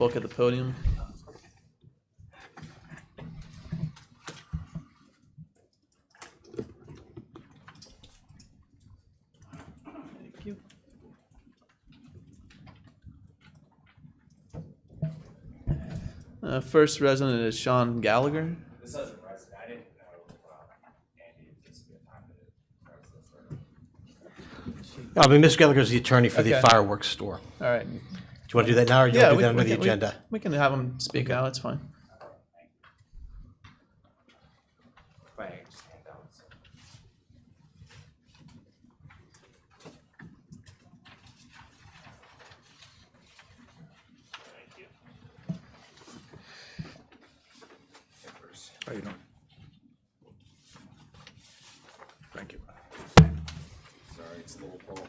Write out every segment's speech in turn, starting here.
Look at the podium. Thank you. First resident is Sean Gallagher. This as a resident, I didn't know Andy if this would be a time to address this. Mr. Gallagher is the attorney for the Okay. fireworks store. Do All right. you want to do that now, or do you want to do that under the can- agenda? We can have him speak now. It's fine. If I can just hand out. Thank you. How you doing? Thank you. Sorry, it's a little bulky.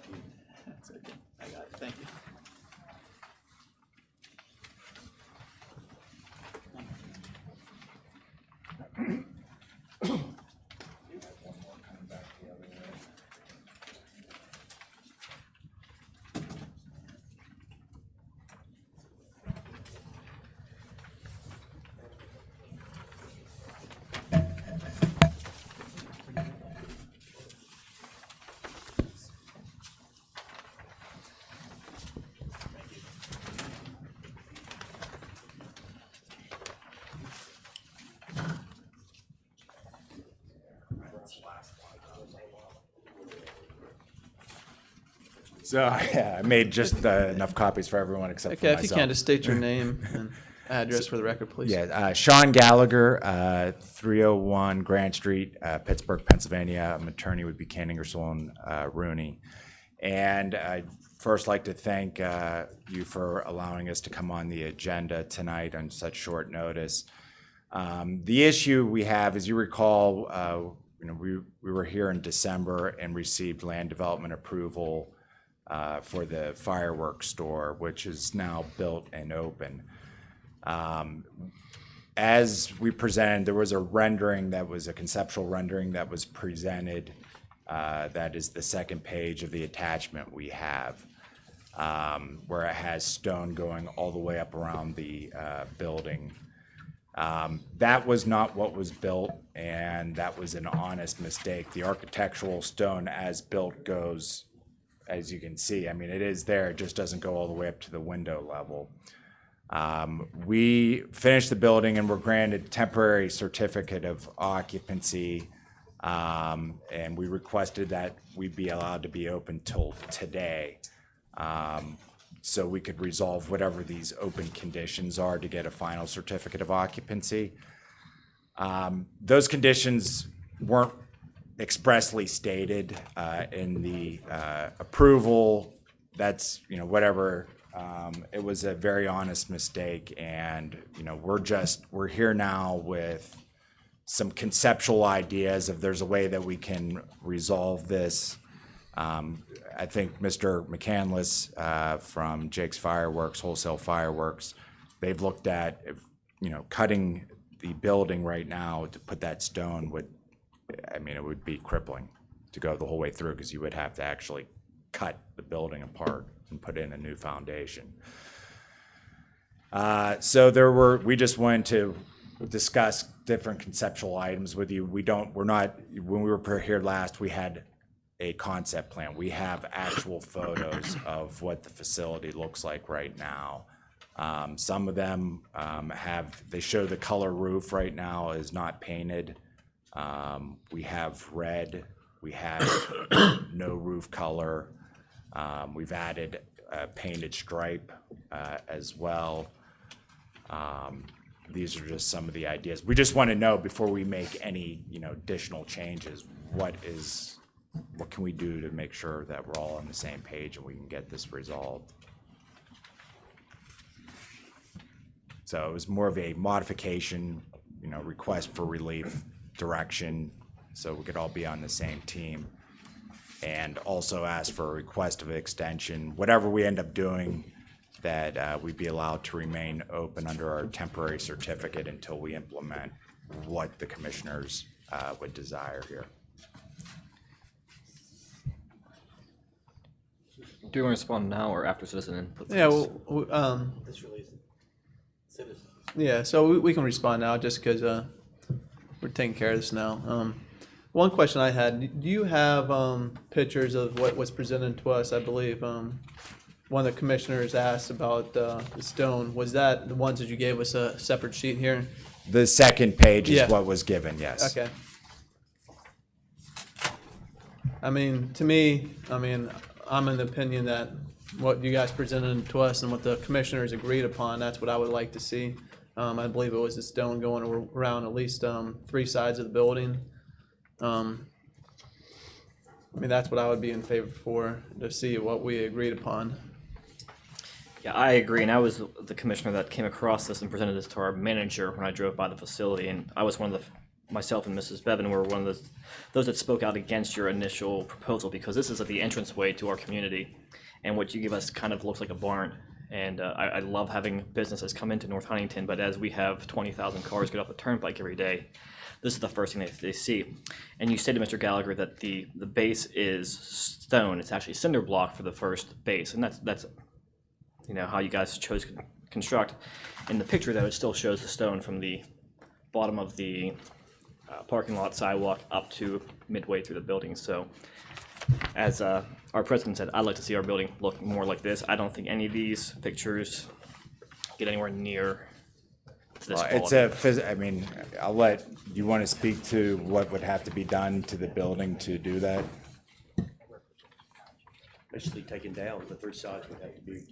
That's okay. I got it. Thank you. You have one more coming back the other way. So yeah, I made just enough copies for everyone except for Okay, myself. if you can, just state your name and address for the record, please. Yeah, Sean Gallagher, 301 Grant Street, Pittsburgh, Pennsylvania. I'm an attorney with Buchanan, Ingersoll, and Rooney. And I'd first like to thank you for allowing us to come on the agenda tonight on such short notice. The issue we have, as you recall, we were here in December and received land development approval for the fireworks store, which is now built and open. As we presented, there was a rendering that was a conceptual rendering that was presented. That is the second page of the attachment we have, where it has stone going all the way up around the building. That was not what was built, and that was an honest mistake. The architectural stone as built goes, as you can see, I mean, it is there, it just doesn't go all the way up to the window level. We finished the building and were granted temporary certificate of occupancy, and we requested that we be allowed to be open till today, so we could resolve whatever these open conditions are to get a final certificate of occupancy. Those conditions weren't expressly stated in the approval. That's, whatever. It was a very honest mistake, and we're here now with some conceptual ideas if there's a way that we can resolve this. I think Mr. McCandless from Jake's Fireworks, Wholesale Fireworks, they've looked at, cutting the building right now to put that stone it would be crippling to go the whole way through, because you would have to actually cut the building apart and put in a new foundation. So we just wanted to discuss different conceptual items with you. When we were here last, we had a concept plan. We have actual photos of what the facility looks like right now. Some of them they show the color roof right now is not painted. We have red, we have no roof color. We've added a painted stripe as well. These are just some of the ideas. We just want to know before we make any, additional changes, what can we do to make sure that we're all on the same page and we can get this resolved. So it was more of a modification, request for relief, direction, so we could all be on the same team. And also ask for a request of extension, whatever we end up doing, that we'd be allowed to remain open under our temporary certificate until we implement what the commissioners would desire here. Do you want to respond now or after citizen input? Yeah, please? well, Yeah, so we can respond now just because we're taking care of this now. One question I had, do you have pictures of what was presented to us? I believe one of the commissioners asked about the stone. Was that the ones that you gave us a separate sheet here? The second page is Yeah. what was given, yes. Okay. I mean, to me, I'm in the opinion that what you guys presented to us and what the commissioners agreed upon, that's what I would like to see. I believe it was the stone going around at least 3 sides of the building. That's what I would be in favor for, to see what we agreed upon. Yeah, I agree, and I was the commissioner that came across this and presented this to our manager when I drove by the facility, and I was myself and Mrs. Bevan were one of those that spoke out against your initial proposal, because this is at the entranceway to our community, and what you give us kind of looks like a barn. And I love having businesses come into North Huntington, but as we have 20,000 cars get off the turnpike every day, this is the first thing they see. And you said to Mr. Gallagher that the base is stone. It's actually cinder block for the first base, and that's how you guys chose to construct. In the picture, though, it still shows the stone from the bottom of the parking lot sidewalk up to midway through the building. So, as our president said, I'd like to see our building look more like this. I don't think any of these pictures get anywhere near to this quality. I'll let, you want to speak to what would have to be done to the building to do that? Basically taken down, the 3 sides would have to be.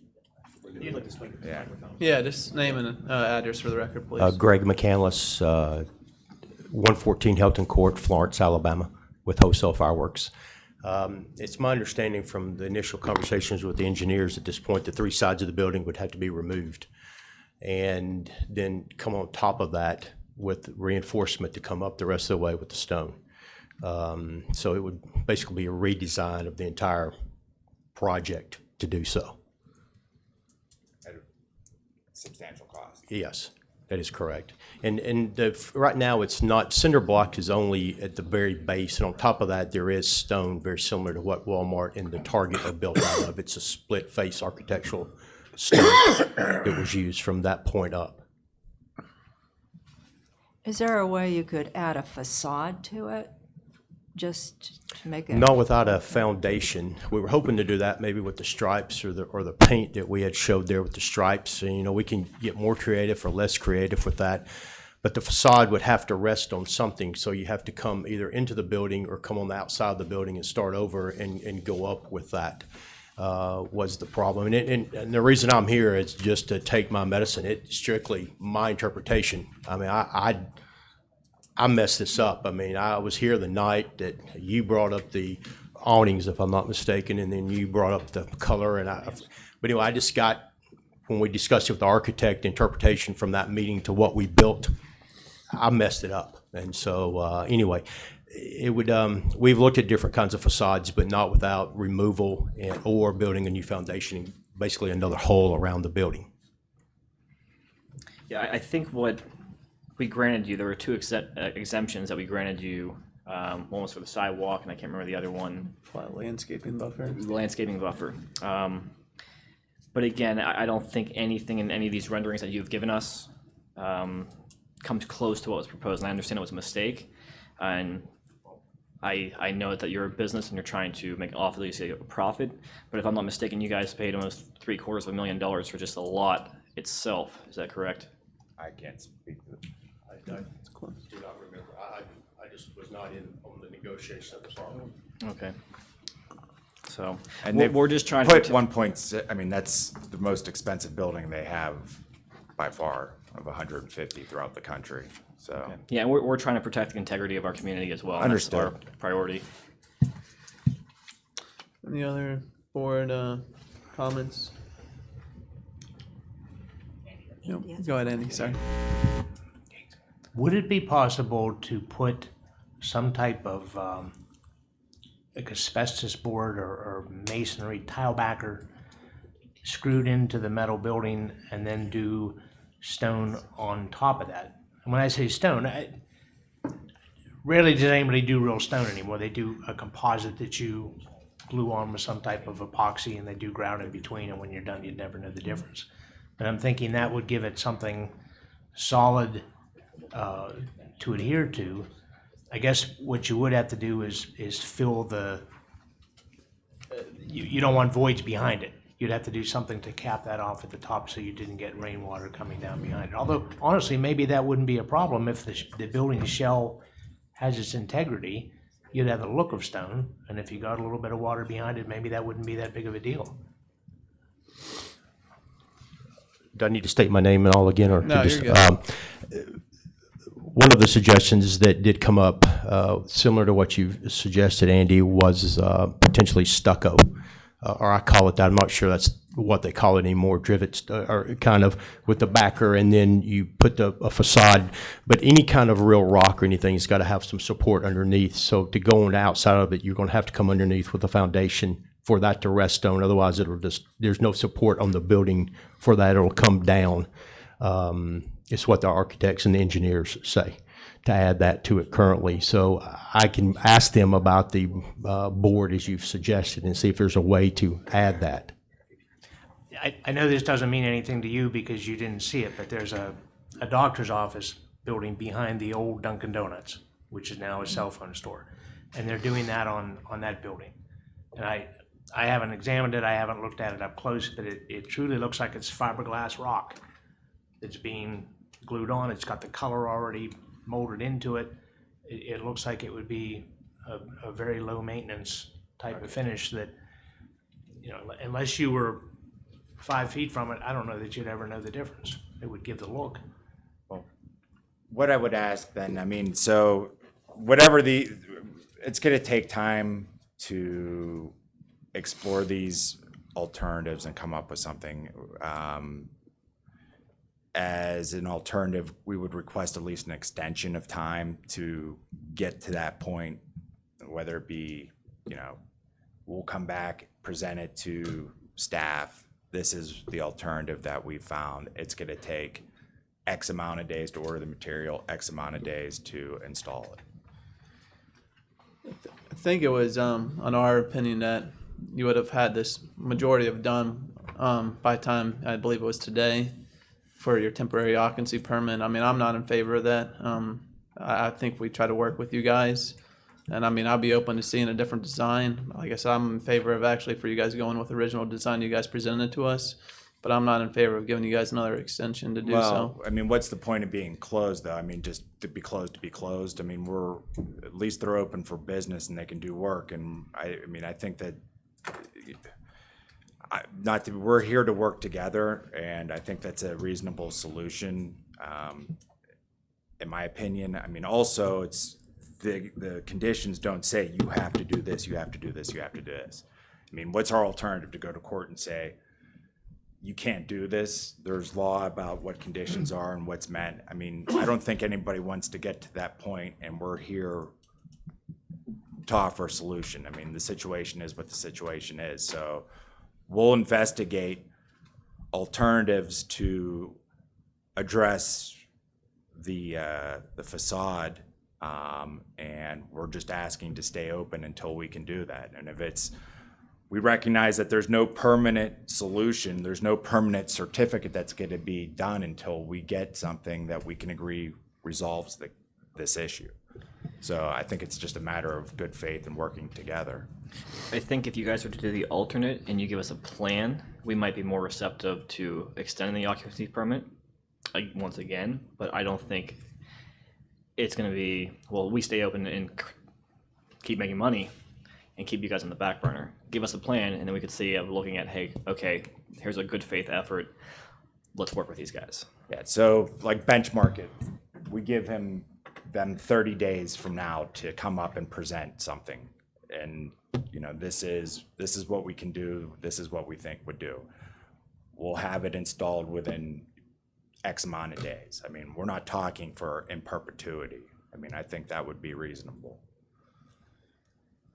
Yeah. Yeah, just name and address for the record, please. Greg McCandless, 114 Helton Court, Florence, Alabama, with Wholesale Fireworks. It's my understanding from the initial conversations with the engineers at this point, the 3 sides of the building would have to be removed and then come on top of that with reinforcement to come up the rest of the way with the stone. So it would basically be a redesign of the entire project to do so. At a substantial cost. Yes, that is correct. And right now, it's not, cinder block is only at the very base, and on top of that, there is stone, very similar to what Walmart and the Target are built out of. It's a split face architectural stone that was used from that point up. Is there a way you could add a facade to it, just to make it? Not without a foundation. We were hoping to do that maybe with the stripes or the paint that we had showed there with the stripes. And, we can get more creative or less creative with that. But the facade would have to rest on something, so you have to come either into the building or come on the outside of the building and start over and go up with that. Was the problem. And the reason I'm here is just to take my medicine. It's strictly my interpretation. I messed this up. I was here the night that you brought up the awnings, if I'm not mistaken, and then you brought up the color. But anyway, I just got, when we discussed it with the architect, interpretation from that meeting to what we built, I messed it up. And so anyway, it would. We've looked at different kinds of facades, but not without removal or building a new foundation, basically another hole around the building. Yeah, I think what we granted you, there were 2 exemptions that we granted you. One was for the sidewalk, and I can't remember the other one. Landscaping buffer. The landscaping buffer. But again, I don't think anything in any of these renderings that you've given us comes close to what was proposed. And I understand it was a mistake, and I know that you're a business and you're trying to make obviously a profit. But if I'm not mistaken, you guys paid almost $750,000 for just the lot itself. Is that correct? I can't speak to it. I do not remember. I just was not in on the negotiation of the problem. Okay. So And we're just trying put to 1.6, that's the most expensive building they have by far of 150 throughout the country. So, Yeah, we're trying to protect the integrity of our community as well. and that's Understood. our priority. Any other board comments? Nope. Go ahead, Andy. Sorry. Would it be possible to put some type of like asbestos board or masonry tile backer screwed into the metal building and then do stone on top of that? And when I say stone, rarely does anybody do real stone anymore. They do a composite that you glue on with some type of epoxy, and they do grout in between, and when you're done, you'd never know the difference. But I'm thinking that would give it something solid to adhere to. I guess what you would have to do is fill the, you don't want voids behind it. You'd have to do something to cap that off at the top so you didn't get rainwater coming down behind it. Although honestly, maybe that wouldn't be a problem if the building shell has its integrity. You'd have a look of stone, and if you got a little bit of water behind it, maybe that wouldn't be that big of a deal. Do I need to state my name and all again, or? No, just, you're good. One of the suggestions that did come up, similar to what you suggested, Andy, was potentially stucco, or I call it that. I'm not sure that's what they call it anymore. Drivets, or kind of with the backer, and then you put a facade. But any kind of real rock or anything, it's got to have some support underneath. So to go on the outside of it, you're going to have to come underneath with a foundation for that to rest on. Otherwise, it'll just, there's no support on the building for that. It'll come down. It's what the architects and the engineers say to add that to it currently. So I can ask them about the board as you've suggested and see if there's a way to add that. I know this doesn't mean anything to you because you didn't see it, but there's a doctor's office building behind the old Dunkin' Donuts, which is now a cell phone store. And they're doing that on that building. And I haven't examined it, I haven't looked at it up close, but it truly looks like it's fiberglass rock that's being glued on. It's got the color already molded into it. It looks like it would be a very low maintenance type of finish that, you know, unless you were 5 feet from it, I don't know that you'd ever know the difference. It would give the look. What I would ask then, I mean, so whatever it's going to take time to explore these alternatives and come up with something. As an alternative, we would request at least an extension of time to get to that point, whether it be, you know, we'll come back, present it to staff. This is the alternative that we found. It's going to take X amount of days to order the material, X amount of days to install it. I think it was on our opinion that you would have had this majority of done by time, I believe it was today, for your temporary occupancy permit. I mean, I'm not in favor of that. I think we try to work with you guys, and I mean, I'll be open to seeing a different design. Like I said, I'm in favor of actually for you guys going with the original design you guys presented to us, but I'm not in favor of giving you guys another extension to do Well, so. I mean, what's the point of being closed, though? I mean, just to be closed to be closed. I mean, at least they're open for business and they can do work. And I mean, I think that we're here to work together, and I think that's a reasonable solution, in my opinion. I mean, also, it's the conditions don't say you have to do this, you have to do this, you have to do this. I mean, what's our alternative to go to court and say, you can't do this? There's law about what conditions are and what's meant. I mean, I don't think anybody wants to get to that point, and we're here to offer a solution. I mean, the situation is what the situation is. So we'll investigate alternatives to address the facade, and we're just asking to stay open until we can do that. And if we recognize that there's no permanent solution, there's no permanent certificate that's going to be done until we get something that we can agree resolves this issue. So I think it's just a matter of good faith and working together. I think if you guys were to do the alternate and you give us a plan, we might be more receptive to extending the occupancy permit once again, but I don't think it's going to be, well, we stay open and keep making money and keep you guys on the back burner. Give us a plan, and then we could see, looking at, hey, okay, here's a good faith effort. Let's work with these guys. Yeah, so like benchmark it. We give them 30 days from now to come up and present something. And, you know, this is what we can do. This is what we think would do. We'll have it installed within X amount of days. I mean, we're not talking for in perpetuity. I mean, I think that would be reasonable.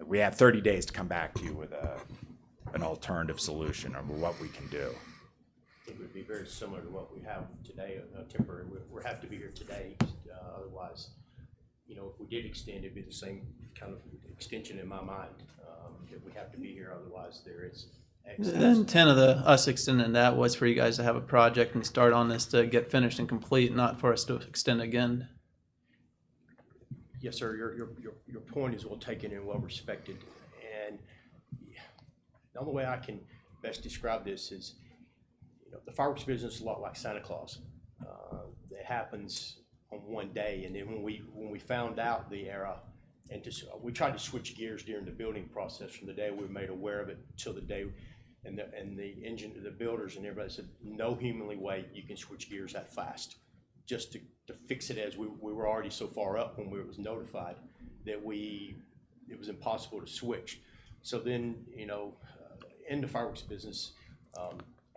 We have 30 days to come back to you with an alternative solution or what we can do. It would be very similar to what we have today, temporary. We have to be here today, otherwise, you know, if we did extend, it'd be the same kind of extension in my mind, that we have to be here, otherwise there is The intent of us extending that was for you guys to have a project and start on this to get finished and complete, not for us to extend again. Yes, sir, your point is well taken and well respected. And the only way I can best describe this is, the fireworks business is a lot like Santa Claus. It happens on one day, and then when we found out the era, and we tried to switch gears during the building process from the day we were made aware of it till the day, and the builders and everybody said, no humanly way you can switch gears that fast. Just to fix it, as we were already so far up when we was notified that it was impossible to switch. So then, in the fireworks business,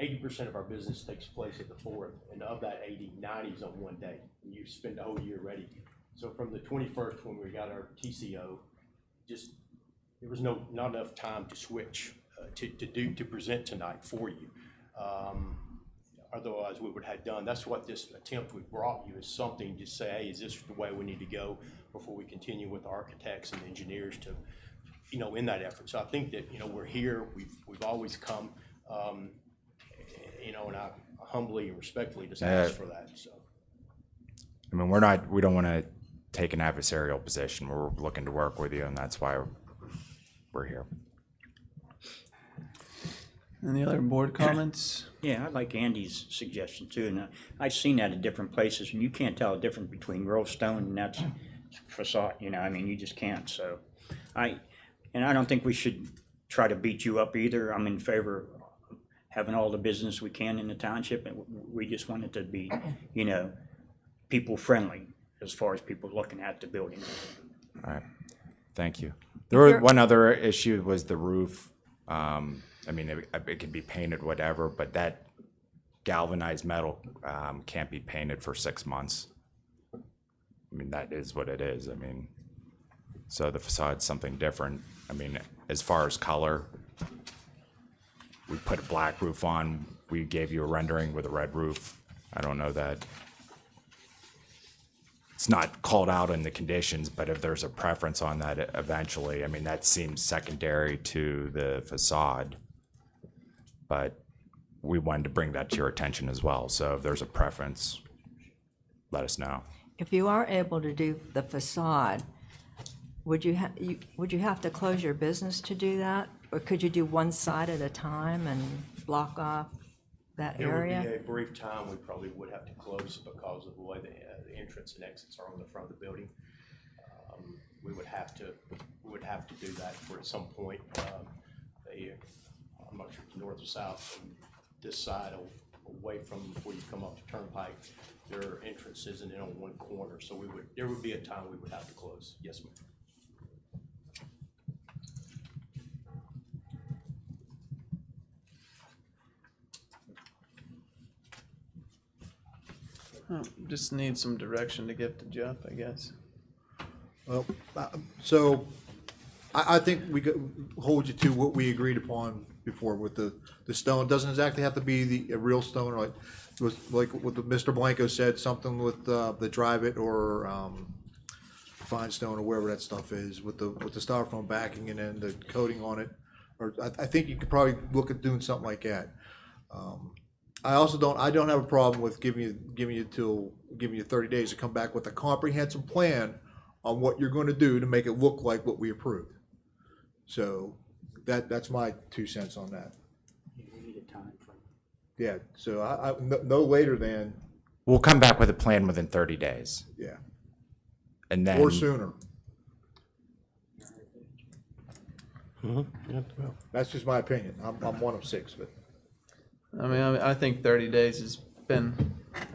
80% of our business takes place at the 4th, and of that 90 is on one day. And you spend the whole year ready. So from the 21st, when we got our TCO, there was not enough time to switch to present tonight for you. Otherwise, we would have done. That's what this attempt we brought you is something to say, hey, is this the way we need to go before we continue with architects and engineers to, in that effort. So I think that we're here. We've always come. And I humbly and respectfully just ask for that. So, I mean, we don't want to take an adversarial position. We're looking to work with you, and that's why we're here. Any other board comments? Yeah, I like Andy's suggestion too, and I've seen that at different places, and you can't tell the difference between real stone and that's facade, I mean, you just can't, so. I don't think we should try to beat you up either. I'm in favor of having all the business we can in the township, and we just want it to be, people friendly as far as people looking at the building. All right, thank you. One other issue was the roof. I mean, it can be painted, whatever, but that galvanized metal can't be painted for 6 months. I mean, that is what it is. I mean, so the facade's something different. I mean, as far as color, we put a black roof on. We gave you a rendering with a red roof. I don't know that. It's not called out in the conditions, but if there's a preference on that eventually, I mean, that seems secondary to the facade. But we wanted to bring that to your attention as well. So if there's a preference, let us know. If you are able to do the facade, would you have to close your business to do that? Or could you do one side at a time and block off that there would area? be a brief time we probably would have to close because of the way the entrance and exits are on the front of the building. We would have to do that for at some point. I'm not sure if it's north or south, from this side away from before you come up to Turnpike, their entrance isn't in on one corner, so there would be a time we would have to close. Yes, ma'am. Just need some direction to give to Jeff, I guess. Well, so I think we could hold you to what we agreed upon before with the stone. It doesn't exactly have to be a real stone, like what Mr. Blanco said, something with the drive it or fine stone or wherever that stuff is with the styrofoam backing and then the coating on it. Or I think you could probably look at doing something like that. I don't have a problem with giving you 30 days to come back with a comprehensive plan on what you're going to do to make it look like what we approved. So that's my 2 cents on that. You need a time frame. Yeah. So I no later than We'll come back with a plan within 30 days. yeah And then or sooner. That's just my opinion. I'm one of 6, but. I think 30 days has been,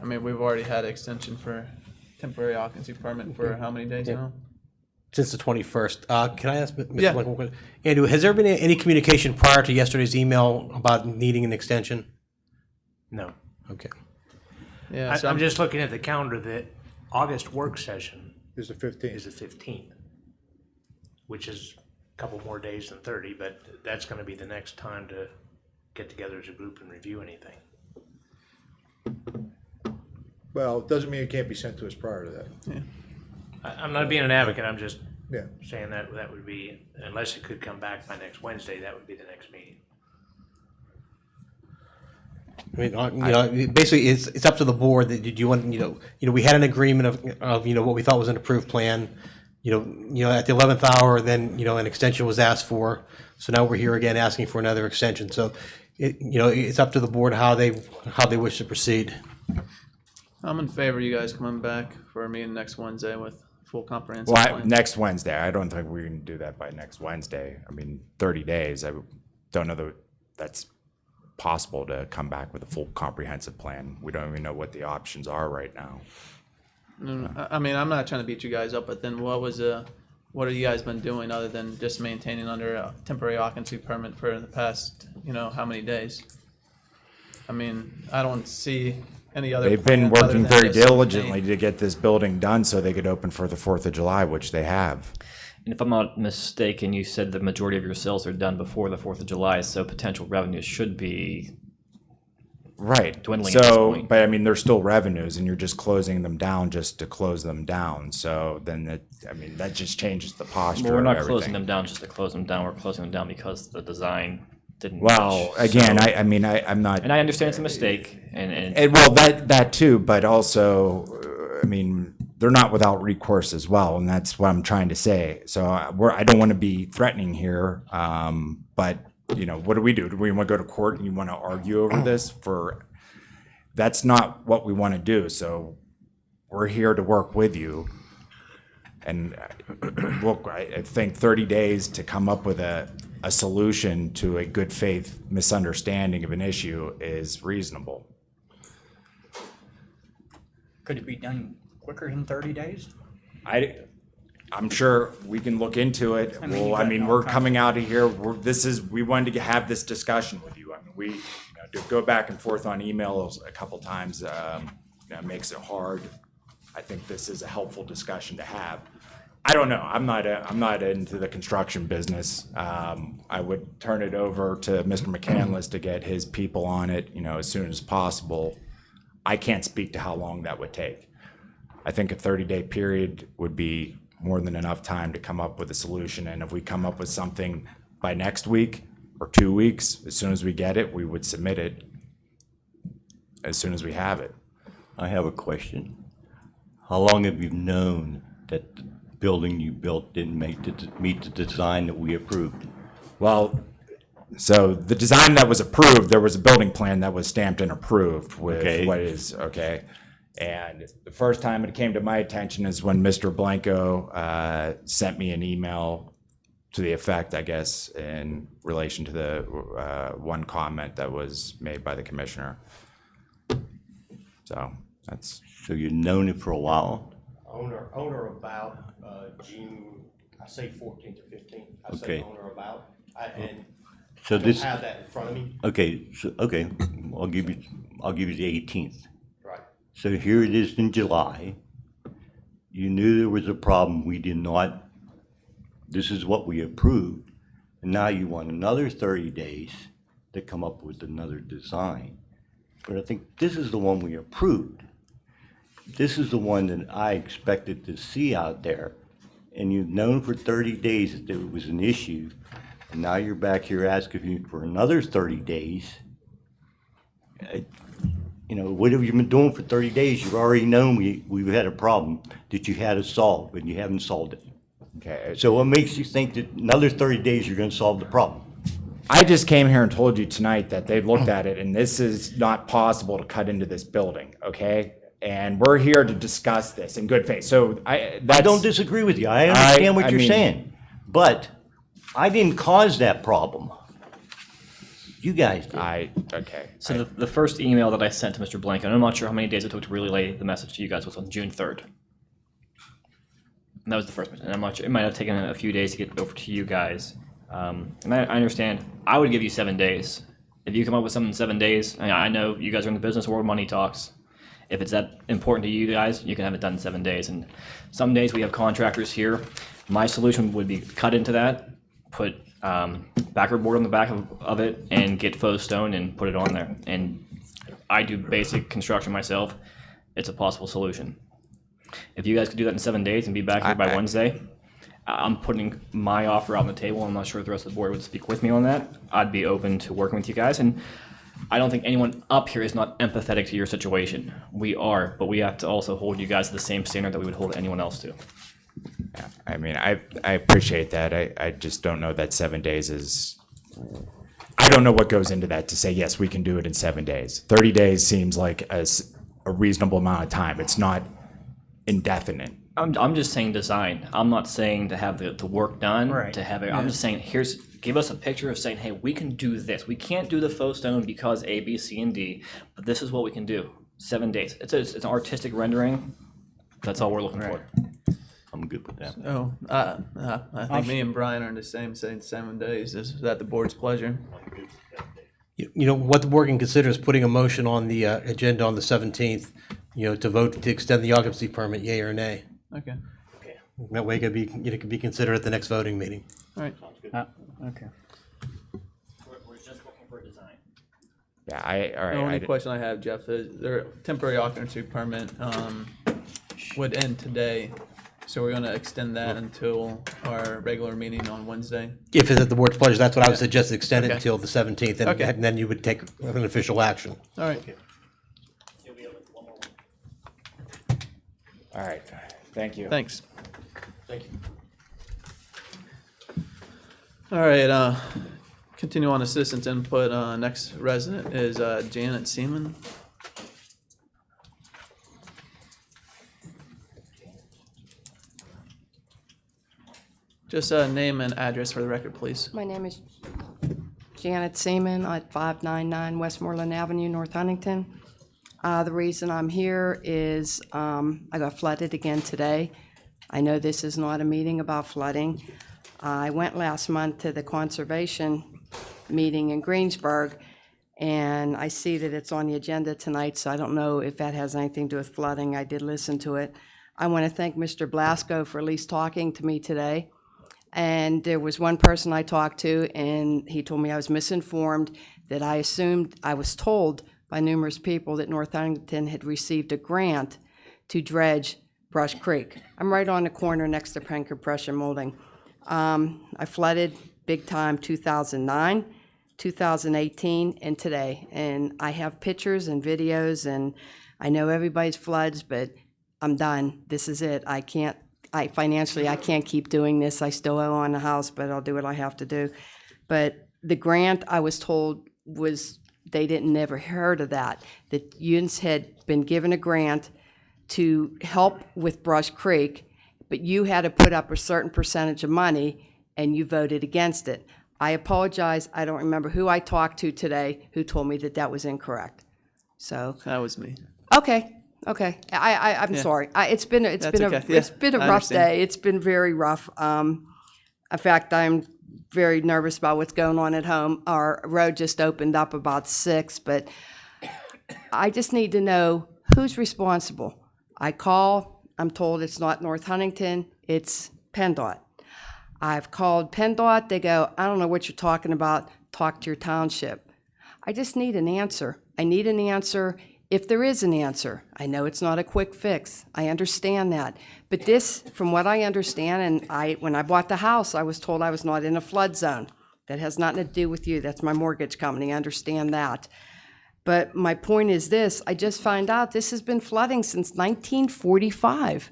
we've already had extension for temporary occupancy permit for how many days now? Since the 21st. Can I ask Mr. Yeah. Blanco one question? Andrew, has there been any communication prior to yesterday's email about needing an extension? No. Okay. Yeah, so I'm just looking at the calendar. The August work session Is the 15th. is the 15th, which is a couple more days than 30, but that's going to be the next time to get together as a group and review anything. Well, it doesn't mean it can't be sent to us prior to that. I'm not being an advocate. I'm just Yeah. saying that would be, unless it could come back by next Wednesday, that would be the next meeting. I mean, basically, it's up to the board. That do you want, we had an agreement of what we thought was an approved plan. At the 11th hour, then an extension was asked for. So now we're here again asking for another extension. So, it's up to the board how they wish to proceed. I'm in favor of you guys coming back for a meeting next Wednesday with full comprehensive Well, plan. next Wednesday, I don't think we can do that by next Wednesday. I mean, 30 days, I don't know that that's possible to come back with a full comprehensive plan. We don't even know what the options are right now. I mean, I'm not trying to beat you guys up, but then what have you guys been doing other than just maintaining under a temporary occupancy permit for the past, how many days? I mean, I don't see any other. They've been plan other working than very just diligently maintain- to get this building done so they could open for the 4th of July, which they have. And if I'm not mistaken, you said the majority of your sales are done before the 4th of July, so potential revenues should be Right. dwindling at this So, point. but I mean, there's still revenues and you're just closing them down just to close them down. So then that just changes the posture Well, we're of not everything. closing them down just to close them down. We're closing them down because the design didn't. Well, match. again, So- I'm not. and I understand it's a mistake, and Well, that too, but also, I mean, they're not without recourse as well, and that's what I'm trying to say. So I don't want to be threatening here, but what do we do? Do we want to go to court and you want to argue over this? That's not what we want to do. So we're here to work with you. And look, I think 30 days to come up with a solution to a good faith misunderstanding of an issue is reasonable. Could it be done quicker than 30 days? I'm sure we can look into it. I mean, you Well, got all we're kinds coming out of here, we wanted to have this discussion with you. I mean, to go back and forth on emails a couple times, makes it hard. I think this is a helpful discussion to have. I don't know. I'm not into the construction business. I would turn it over to Mr. McCandless to get his people on it, as soon as possible. I can't speak to how long that would take. I think a 30-day period would be more than enough time to come up with a solution. And if we come up with something by next week or 2 weeks, as soon as we get it, we would submit it as soon as we have it. I have a question. How long have you known that the building you built didn't meet the design that we approved? Well, so the design that was approved, there was a building plan that was stamped and approved with Okay. what is, okay? And the first time it came to my attention is when Mr. Blanco sent me an email to the effect, I guess, in relation to the one comment that was made by the commissioner. So that's, So you've known it for a while? Owner about June, I say 14th or 15th. I say Okay. owner about, and So I don't this, have that in front of me. okay, I'll give you the 18th. Right. So here it is in July. You knew there was a problem. We did not, this is what we approved. And now you want another 30 days to come up with another design. But I think this is the one we approved. This is the one that I expected to see out there. And you've known for 30 days that there was an issue. And now you're back here asking me for another 30 days. What have you been doing for 30 days? You've already known we've had a problem that you had to solve, and you haven't solved it. okay. So what makes you think that another 30 days you're gonna solve the problem? I just came here and told you tonight that they've looked at it and this is not possible to cut into this building, okay? And we're here to discuss this in good faith. So I don't disagree with you. I understand what I you're mean- saying. But I didn't cause that problem. You guys did. Okay. so the first email that I sent to Mr. Blanco, and I'm not sure how many days it took to relay the message to you guys, was on June 3rd. And that was the first message. And I'm not sure, it might have taken a few days to get over to you guys. And I understand. I would give you 7 days. If you come up with something in 7 days, I know you guys are in the business world, money talks. If it's that important to you guys, you can have it done in 7 days. And some days we have contractors here. My solution would be cut into that, put backer board on the back of it, and get faux stone and put it on there. And I do basic construction myself. It's a possible solution. If you guys could do that in 7 days and be back here by Wednesday, I'm putting my offer out on the table. I'm not sure if the rest of the board would speak with me on that. I'd be open to working with you guys. And I don't think anyone up here is not empathetic to your situation. We are, but we have to also hold you guys to the same standard that we would hold anyone else to. I mean, I appreciate that. I just don't know that 7 days is, I don't know what goes into that to say, yes, we can do it in 7 days. 30 days seems like a reasonable amount of time. It's not indefinite. I'm just saying design. I'm not saying to have the work done, Right. to have it. I'm just saying, give us a picture of saying, hey, we can do this. We can't do the faux stone because A, B, C, and D, but this is what we can do. 7 days. It's an artistic rendering. That's all we're looking for. I'm good with that. Oh, I think me and Brian are in the same, saying 7 days. Is that the board's pleasure? You know, what the board can consider is putting a motion on the agenda on the 17th, you know, to vote to extend the occupancy permit, yea or nay. Okay, That way it could be considered at the next voting meeting. all right. Okay. We're just looking for a design. Yeah, all The only right. question I have, Jeff, is their temporary occupancy permit would end today. So we're gonna extend that until our regular meeting on Wednesday. If it's at the board's pleasure, that's what I would suggest, extend it Okay. until the 17th, and Okay. and then you would take an official action. All right. All right, thank you. Thanks. Thank you. All right, continue on to citizens input. Next resident is Janet Seaman. Just name and address for the record, please. My name is Janet Seaman at 599 Westmoreland Avenue, North Huntington. The reason I'm here is I got flooded again today. I know this is not a meeting about flooding. I went last month to the conservation meeting in Greensburg, and I see that it's on the agenda tonight, so I don't know if that has anything to do with flooding. I did listen to it. I want to thank Mr. Blasco for at least talking to me today. And there was one person I talked to, and he told me I was misinformed, that I was told by numerous people that North Huntington had received a grant to dredge Brush Creek. I'm right on the corner next to Penn Compression Molding. I flooded big time 2009, 2018, and today. And I have pictures and videos, and I know everybody's floods, but I'm done. This is it. Financially, I can't keep doing this. I still owe on the house, but I'll do what I have to do. But the grant, I was told, they never heard of that. That UNS had been given a grant to help with Brush Creek, but you had to put up a certain percentage of money, and you voted against it. I apologize. I don't remember who I talked to today who told me that was incorrect. So, That was me. okay. I'm sorry. It's been That's okay. Yeah, it's been a I rough understand. day. It's been very rough. In fact, I'm very nervous about what's going on at home. Our road just opened up about 6, but I just need to know who's responsible. I call. I'm told it's not North Huntington. It's PennDOT. I've called PennDOT. They go, I don't know what you're talking about. Talk to your township. I just need an answer. I need an answer. If there is an answer, I know it's not a quick fix. I understand that. But this, from what I understand, and when I bought the house, I was told I was not in a flood zone. That has nothing to do with you. That's my mortgage company. I understand that. But my point is this. I just found out this has been flooding since 1945.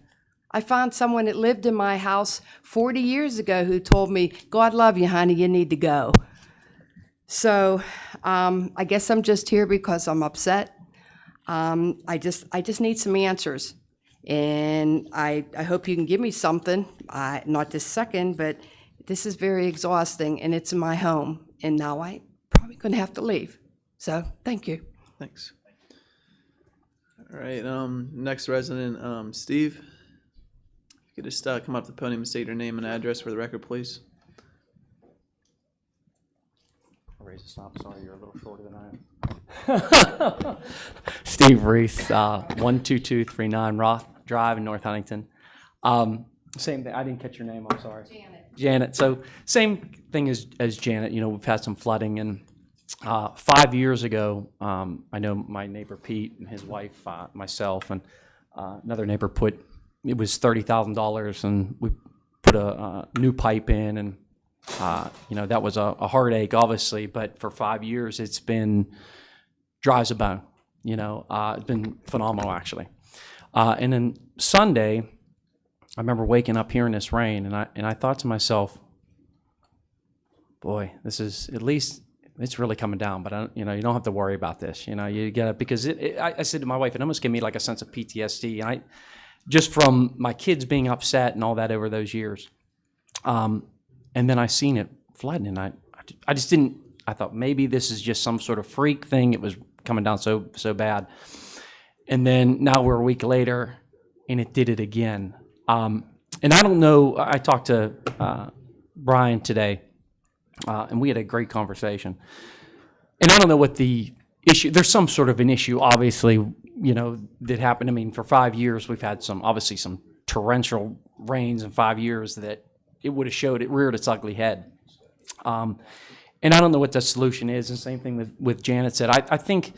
I found someone that lived in my house 40 years ago who told me, God love you, honey, you need to go. So I guess I'm just here because I'm upset. I just need some answers, and I hope you can give me something. Not this second, but this is very exhausting, and it's in my home, and now I'm probably going to have to leave. So thank you. Thanks. All right, next resident, Steve. If you could just come up to the podium and state your name and address for the record, please. Raise a stop. Sorry, you're a little shorter than I am. Steve Reese, 12239 Roth Drive in North Huntington. Same thing. I didn't catch your name. I'm sorry. Janet. So same thing as Janet. You know, we've had some flooding, and 5 years ago, I know my neighbor Pete and his wife, myself, and another neighbor it was $30,000, and we put a new pipe in, and you know, that was a heartache, obviously, but for 5 years, it's been dry as a bone. You know, it's been phenomenal actually. And then Sunday, I remember waking up hearing this rain, and I thought to myself, boy, this is at least it's really coming down. But you know, you don't have to worry about this. You know, you get it because I said to my wife, it almost gave me like a sense of PTSD, and just from my kids being upset and all that over those years. And then I seen it flooding, and I just didn't. I thought maybe this is just some sort of freak thing. It was coming down so bad, and then now we're a week later, and it did it again. And I don't know. I talked to Brian today, and we had a great conversation. And I don't know what the issue. There's some sort of an issue, obviously, you know, that happened. I mean, for 5 years, we've had some torrential rains in 5 years that it would have reared its ugly head. And I don't know what the solution is. And same thing with Janet said. I think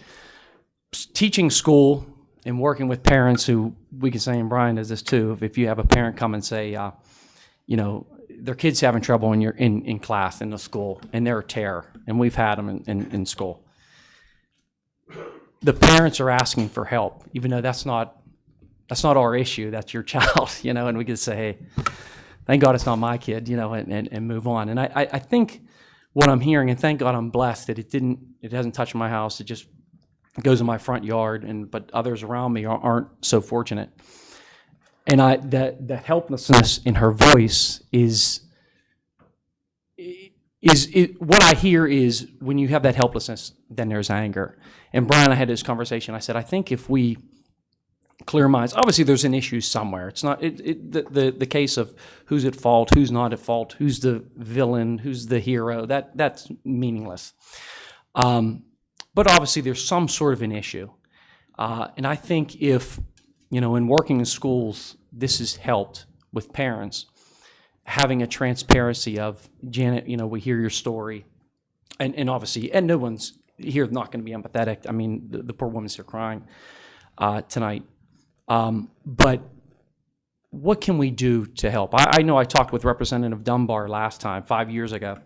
teaching school and working with parents who, we can say, and Brian does this too, if you have a parent come and say, you know, their kid's having trouble in class, in the school, and they're a terror, and we've had them in school. The parents are asking for help, even though that's not our issue, that's your child, you know, and we can say, hey, thank God it's not my kid, you know, and move on. And I think what I'm hearing, and thank God I'm blessed that it hasn't touched my house, it just goes in my front yard, but others around me aren't so fortunate. And that helplessness in her voice is what I hear is when you have that helplessness, then there's anger. And Brian and I had this conversation. I said, I think if we clear minds, obviously there's an issue somewhere. It's not the case of who's at fault, who's not at fault, who's the villain, who's the hero. That's meaningless. But obviously there's some sort of an issue. And I think if, you know, in working in schools, this has helped with parents, having a transparency of, Janet, you know, we hear your story. And obviously, and no one's here not going to be empathetic. I mean, the poor woman's here crying tonight. But what can we do to help? I know I talked with Representative Dunbar last time, 5 years ago,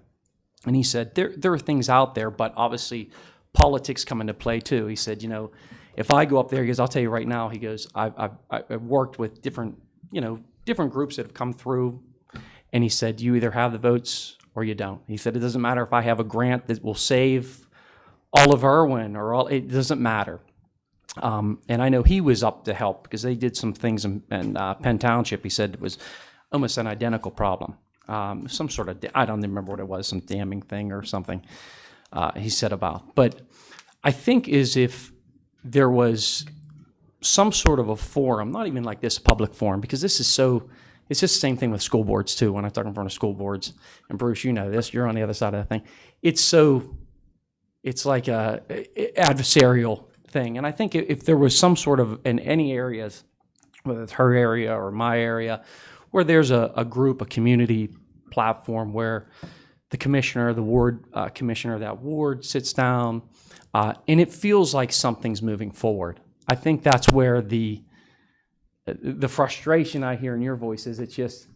and he said there are things out there, but obviously politics come into play too. He said, you know, if I go up there, he goes, I'll tell you right now, he goes, I've worked with different groups that have come through, and he said, you either have the votes or you don't. He said, it doesn't matter if I have a grant that will save all of Irwin it doesn't matter. And I know he was up to help because they did some things in Penn Township. He said it was almost an identical problem. Some sort of, I don't remember what it was, some damming thing or something he said about. But I think if there was some sort of a forum, not even like this, a public forum, because this is it's just the same thing with school boards too, when I talk in front of school boards. And Bruce, you know this, you're on the other side of the thing. It's like a adversarial thing. And I think if there was some sort of, in any areas, whether it's her area or my area, where there's a group, a community platform where the commissioner, the ward commissioner of that ward sits down, and it feels like something's moving forward. I think that's where the frustration I hear in your voice is, it's just,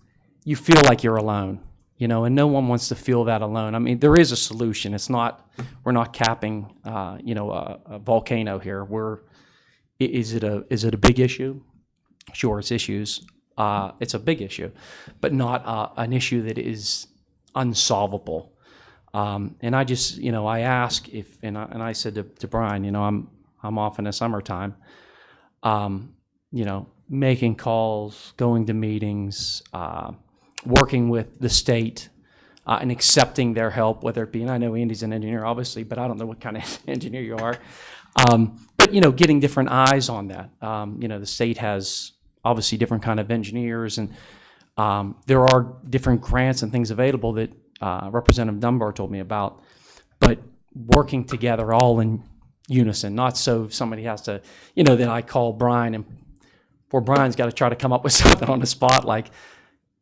you feel like you're alone, you know, and no one wants to feel that alone. I mean, there is a solution. It's not, we're not capping, you know, a volcano here. Is it a big issue? Sure, it's issues. It's a big issue, but not an issue that is unsolvable. And I just, you know, I ask if, and I said to Brian, you know, I'm off in the summertime, you know, making calls, going to meetings, working with the state, and accepting their help, whether it be, and I know Andy's an engineer, obviously, but I don't know what kind of engineer you are. But, you know, getting different eyes on that. You know, the state has obviously different kind of engineers, and there are different grants and things available that Representative Dunbar told me about, but working together all in unison, not so somebody has to, you know, then I call Brian, and poor Brian's got to try to come up with something on the spot, like,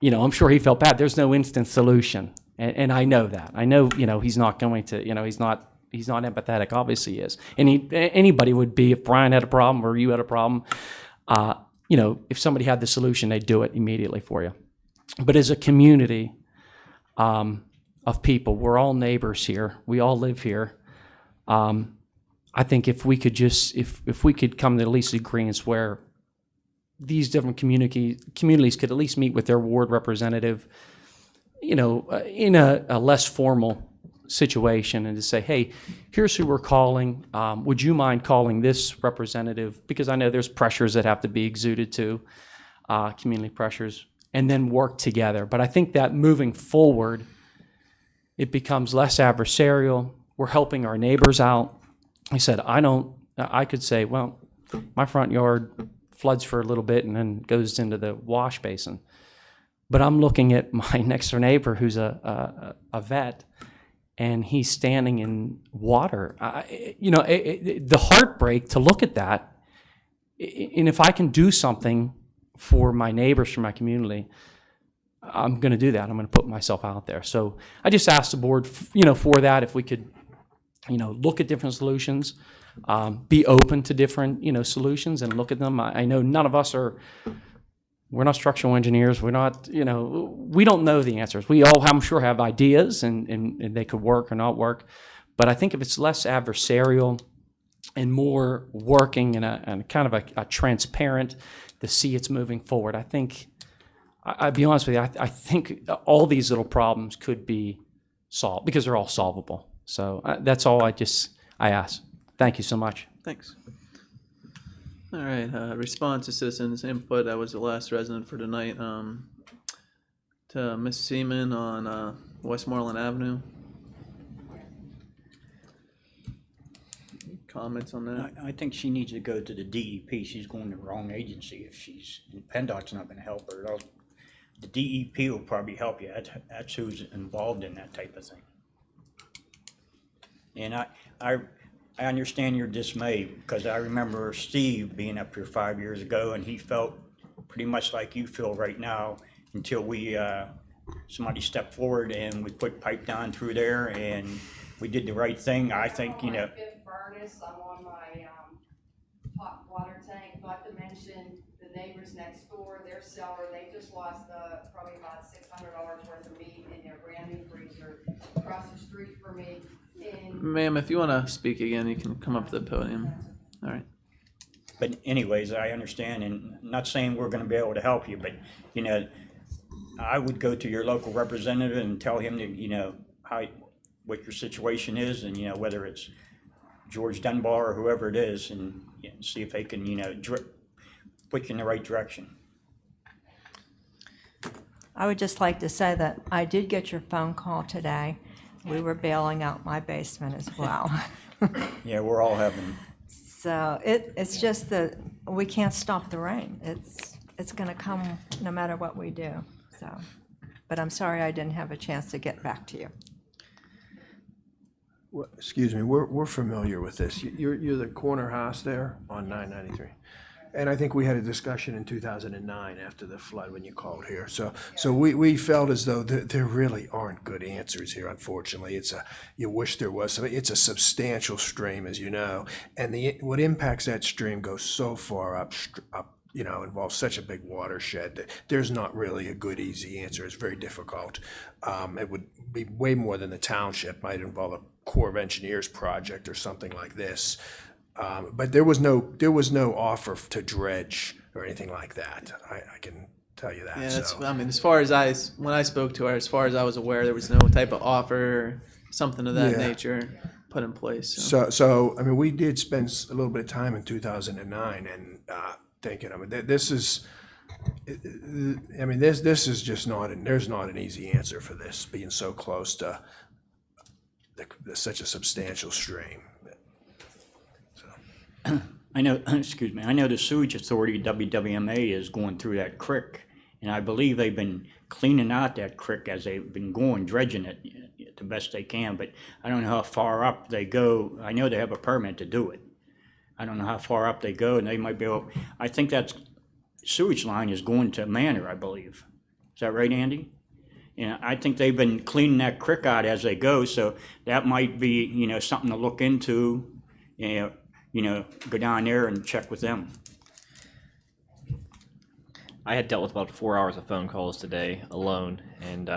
you know, I'm sure he felt bad. There's no instant solution, and I know that. I know, you know, he's not going to, you know, he's not empathetic. Obviously he is. And anybody would be, if Brian had a problem or you had a problem, you know, if somebody had the solution, they'd do it immediately for you. But as a community of people, we're all neighbors here. We all live here. I think if we could just, if we could come to at least agreements where these different communities could at least meet with their ward representative, in a less formal situation, and to say, hey, here's who we're calling. Would you mind calling this representative? Because I know there's pressures that have to be exuded to, community pressures, and then work together. But I think that moving forward, it becomes less adversarial. We're helping our neighbors out. I said, I could say, well, my front yard floods for a little bit and then goes into the wash basin. But I'm looking at my next door neighbor who's a vet, and he's standing in water. The heartbreak to look at that, and if I can do something for my neighbors, for my community, I'm going to do that. I'm going to put myself out there. So I just asked the board, for that, if we could, look at different solutions, be open to different, solutions and look at them. I know none of us we're not structural engineers. We're not, we don't know the answers. We all, I'm sure, have ideas and they could work or not work. But I think if it's less adversarial and more working in a kind of a transparent to see it's moving forward, I think, I'll be honest with you, I think all these little problems could be solved because they're all solvable. So that's all I ask. Thank you so much. Thanks. All right, response to citizens input. I was the last resident for tonight. To Ms. Seaman on Westmoreland Avenue. Comments on that? I think she needs to go to the DEP. She's going to the wrong agency if PennDOT's not gonna help her. The DEP will probably help you. That's who's involved in that type of thing. And I understand your dismay, because I remember Steve being up here 5 years ago, and he felt pretty much like you feel right now, until somebody stepped forward and we put pipe down through there and we did the right thing. I think, I'm on my fifth furnace, I'm on my hot water tank, not to mention the neighbors next door, their cellar, they just lost probably about $600 worth of meat in their brand new freezer across the street from me. Ma'am, if you want to speak again, you can come up to the podium. All right. But anyways, I understand, and I'm not saying we're gonna be able to help you, but, I would go to your local representative and tell him that, what your situation is, and, whether it's George Dunbar or whoever it is, and see if they can, put you in the right direction. I would just like to say that I did get your phone call today. We were bailing out my basement as well. Yeah, we're all having. So it's just that we can't stop the rain. It's going to come no matter what we do. So, but I'm sorry I didn't have a chance to get back to you. Well, excuse me, we're familiar with this. You're the corner house there on 993. And I think we had a discussion in 2009 after the flood when you called here. So we felt as though there really aren't good answers here, unfortunately. You wish there was. It's a substantial stream, as you know, and what impacts that stream goes so far up, involves such a big watershed that there's not really a good, easy answer. It's very difficult. It would be way more than the township. Might involve a Corps of Engineers project or something like this. But there was no offer to dredge or anything like that. I can tell you that. Yeah, that's, so. I mean, as far as when I spoke to her, as far as I was aware, there was no type of offer or something of that Yeah. nature put in place. So I mean, we did spend a little bit of time in 2009 and thinking. I mean, this is just there's not an easy answer for this being so close to such a substantial stream. I know, excuse me, I know the sewage authority, WWMA, is going through that creek, and I believe they've been cleaning out that creek as they've been going, dredging it the best they can, but I don't know how far up they go. I know they have a permit to do it. I don't know how far up they go, and they might be able, I think that sewage line is going to Manor, I believe. Is that right, Andy? And I think they've been cleaning that creek out as they go, so that might be, something to look into, go down there and check with them. I had dealt with about 4 hours of phone calls today alone, and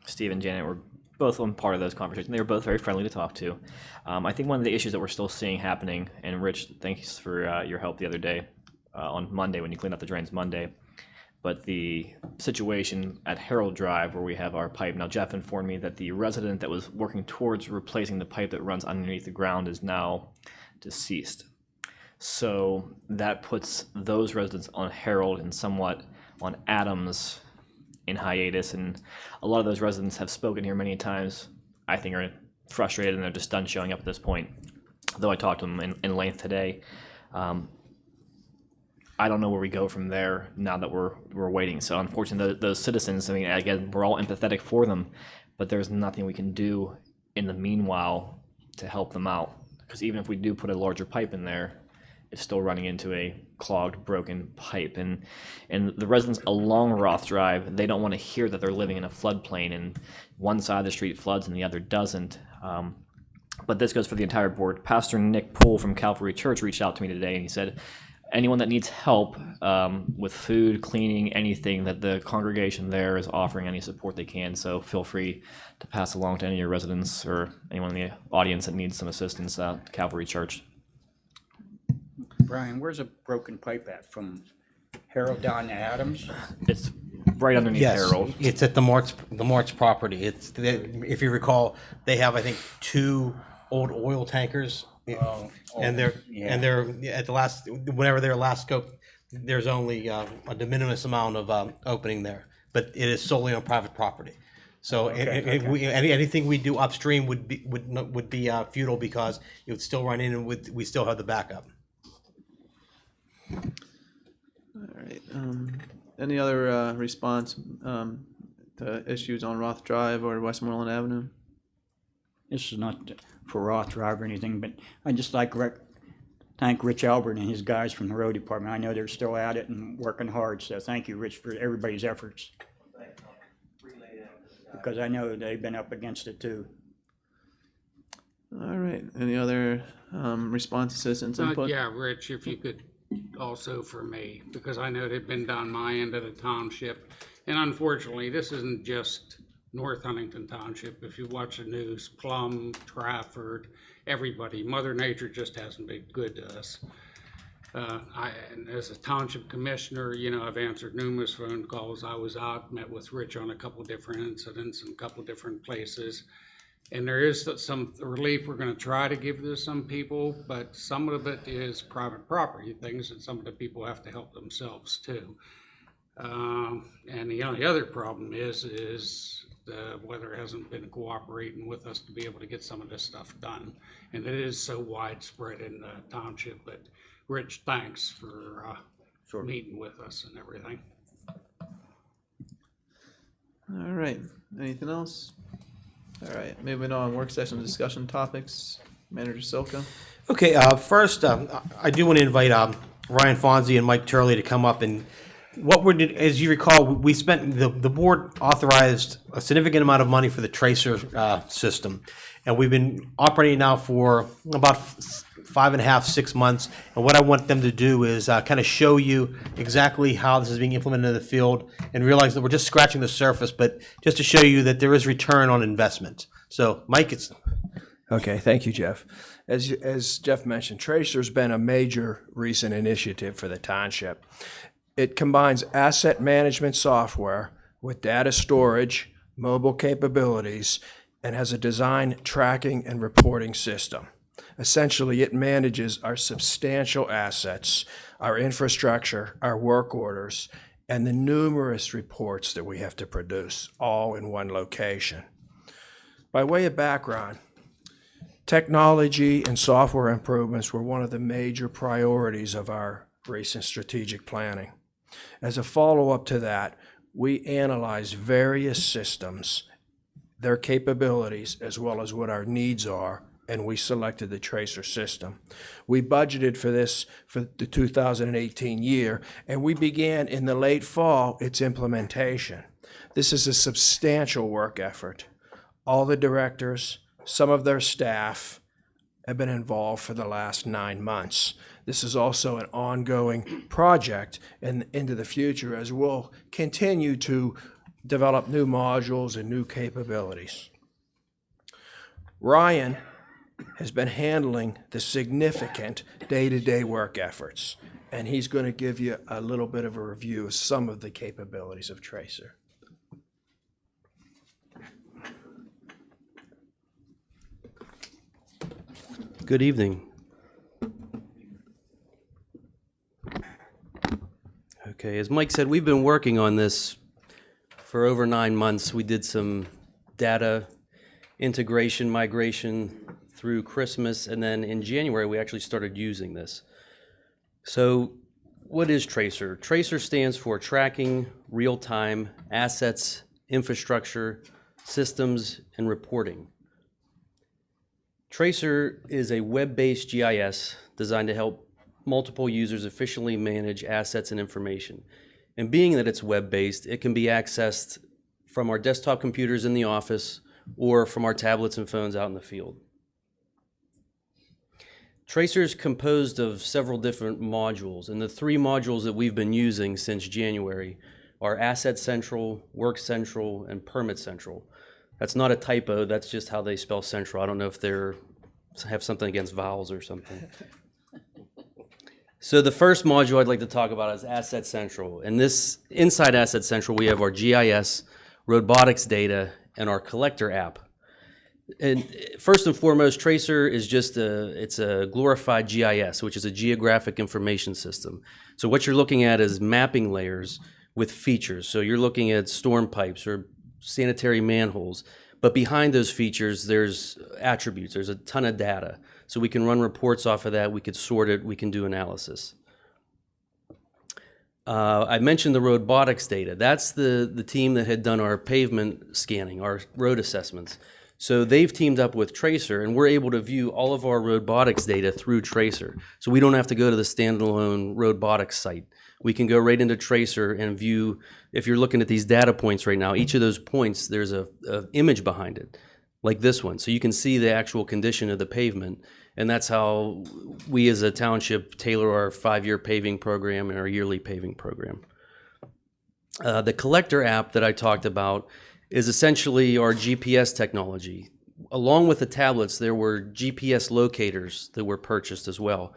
Steve and Janet were both on part of those conversations. They were both very friendly to talk to. I think one of the issues that we're still seeing happening, and Rich, thanks for your help the other day on Monday when you cleaned up the drains Monday. But the situation at Harold Drive where we have our pipe, now Jeff informed me that the resident that was working towards replacing the pipe that runs underneath the ground is now deceased. So that puts those residents on Harold and somewhat on Adams in hiatus. And a lot of those residents have spoken here many times, I think are frustrated and they're just done showing up at this point. Though I talked to them in length today. I don't know where we go from there now that we're waiting. So unfortunately, those citizens, I mean, again, we're all empathetic for them, but there's nothing we can do in the meanwhile to help them out. Because even if we do put a larger pipe in there, it's still running into a clogged, broken pipe. And the residents along Roth Drive, they don't want to hear that they're living in a floodplain and one side of the street floods and the other doesn't. But this goes for the entire board. Pastor Nick Poole from Calvary Church reached out to me today and he said, anyone that needs help with food, cleaning, anything, that the congregation there is offering any support they can. So feel free to pass along to any of your residents or anyone in the audience that needs some assistance at Calvary Church. Brian, where's a broken pipe at, from Harold down to Adams? It's right underneath Yes, Harold. it's at the Martz property. If you recall, they have, I think, 2 old oil tankers. And they're at the last, whenever their last scope, there's only a de minimis amount of opening there, but it is solely on private property. So anything we do upstream would be futile because it would still run in and we still have the backup. All right. Any other response to issues on Roth Drive or Westmoreland Avenue? This is not for Roth Drive or anything, but I'd just like to thank Rich Albert and his guys from the road department. I know they're still at it and working hard, so thank you, Rich, for everybody's efforts. Because I know they've been up against it too. All right. Any other response, citizens input? Yeah, Rich, if you could also for me, because I know they've been down my end of the township. And unfortunately, this isn't just North Huntington Township. If you watch the news, Plum, Trafford, everybody, Mother Nature just hasn't been good to us. And as a township commissioner, you know, I've answered numerous phone calls. I was out, met with Rich on a couple different incidents in a couple different places. And there is some relief we're going to try to give to some people, but some of it is private property things, and some of the people have to help themselves too. And the only other problem is the weather hasn't been cooperating with us to be able to get some of this stuff done. And it is so widespread in the township. But Rich, thanks for meeting with us and everything. All right. Anything else? All right. Moving on. Work session discussion topics. Manager Silka. Okay, first, I do want to invite Ryan Fonzie and Mike Turley to come up. And what we're, as you recall, we spent, the board authorized a significant amount of money for the tracer system. And we've been operating now for about 5.5, 6 months. And what I want them to do is kind of show you exactly how this is being implemented in the field and realize that we're just scratching the surface, but just to show you that there is return on investment. So, Mike, it's... Okay, thank you, Jeff. As Jeff mentioned, Tracer's been a major recent initiative for the township. It combines asset management software with data storage, mobile capabilities, and has a design, tracking, and reporting system. Essentially, it manages our substantial assets, our infrastructure, our work orders, and the numerous reports that we have to produce, all in one location. By way of background, technology and software improvements were one of the major priorities of our recent strategic planning. As a follow-up to that, we analyzed various systems, their capabilities, as well as what our needs are, and we selected the Tracer system. We budgeted for this for the 2018 year, and we began in the late fall its implementation. This is a substantial work effort. All the directors, some of their staff have been involved for the last 9 months. This is also an ongoing project and into the future as we'll continue to develop new modules and new capabilities. Ryan has been handling the significant day-to-day work efforts, and he's going to give you a little bit of a review of some of the capabilities of Tracer. Good evening. Okay, as Mike said, we've been working on this for over 9 months. We did some data integration, migration through Christmas, and then in January, we actually started using this. So what is Tracer? Tracer stands for Tracking Real-Time Assets, Infrastructure, Systems, and Reporting. Tracer is a web-based GIS designed to help multiple users efficiently manage assets and information. And being that it's web-based, it can be accessed from our desktop computers in the office or from our tablets and phones out in the field. Tracer is composed of several different modules, and the 3 modules that we've been using since January are Asset Central, Work Central, and Permit Central. That's not a typo, that's just how they spell central. I don't know if they have something against vowels or something. So the first module I'd like to talk about is Asset Central. And this, inside Asset Central, we have our GIS, robotics data, and our collector app. And first and foremost, Tracer is just it's a glorified GIS, which is a geographic information system. So what you're looking at is mapping layers with features. So you're looking at storm pipes or sanitary manholes, but behind those features, there's attributes, there's a ton of data. So we can run reports off of that, we could sort it, we can do analysis. I mentioned the robotics data. That's the team that had done our pavement scanning, our road assessments. So they've teamed up with Tracer, and we're able to view all of our robotics data through Tracer. So we don't have to go to the standalone robotics site. We can go right into Tracer and view, if you're looking at these data points right now, each of those points, there's a image behind it, like this one. So you can see the actual condition of the pavement, and that's how we as a township tailor our 5-year paving program and our yearly paving program. The collector app that I talked about is essentially our GPS technology. Along with the tablets, there were GPS locators that were purchased as well.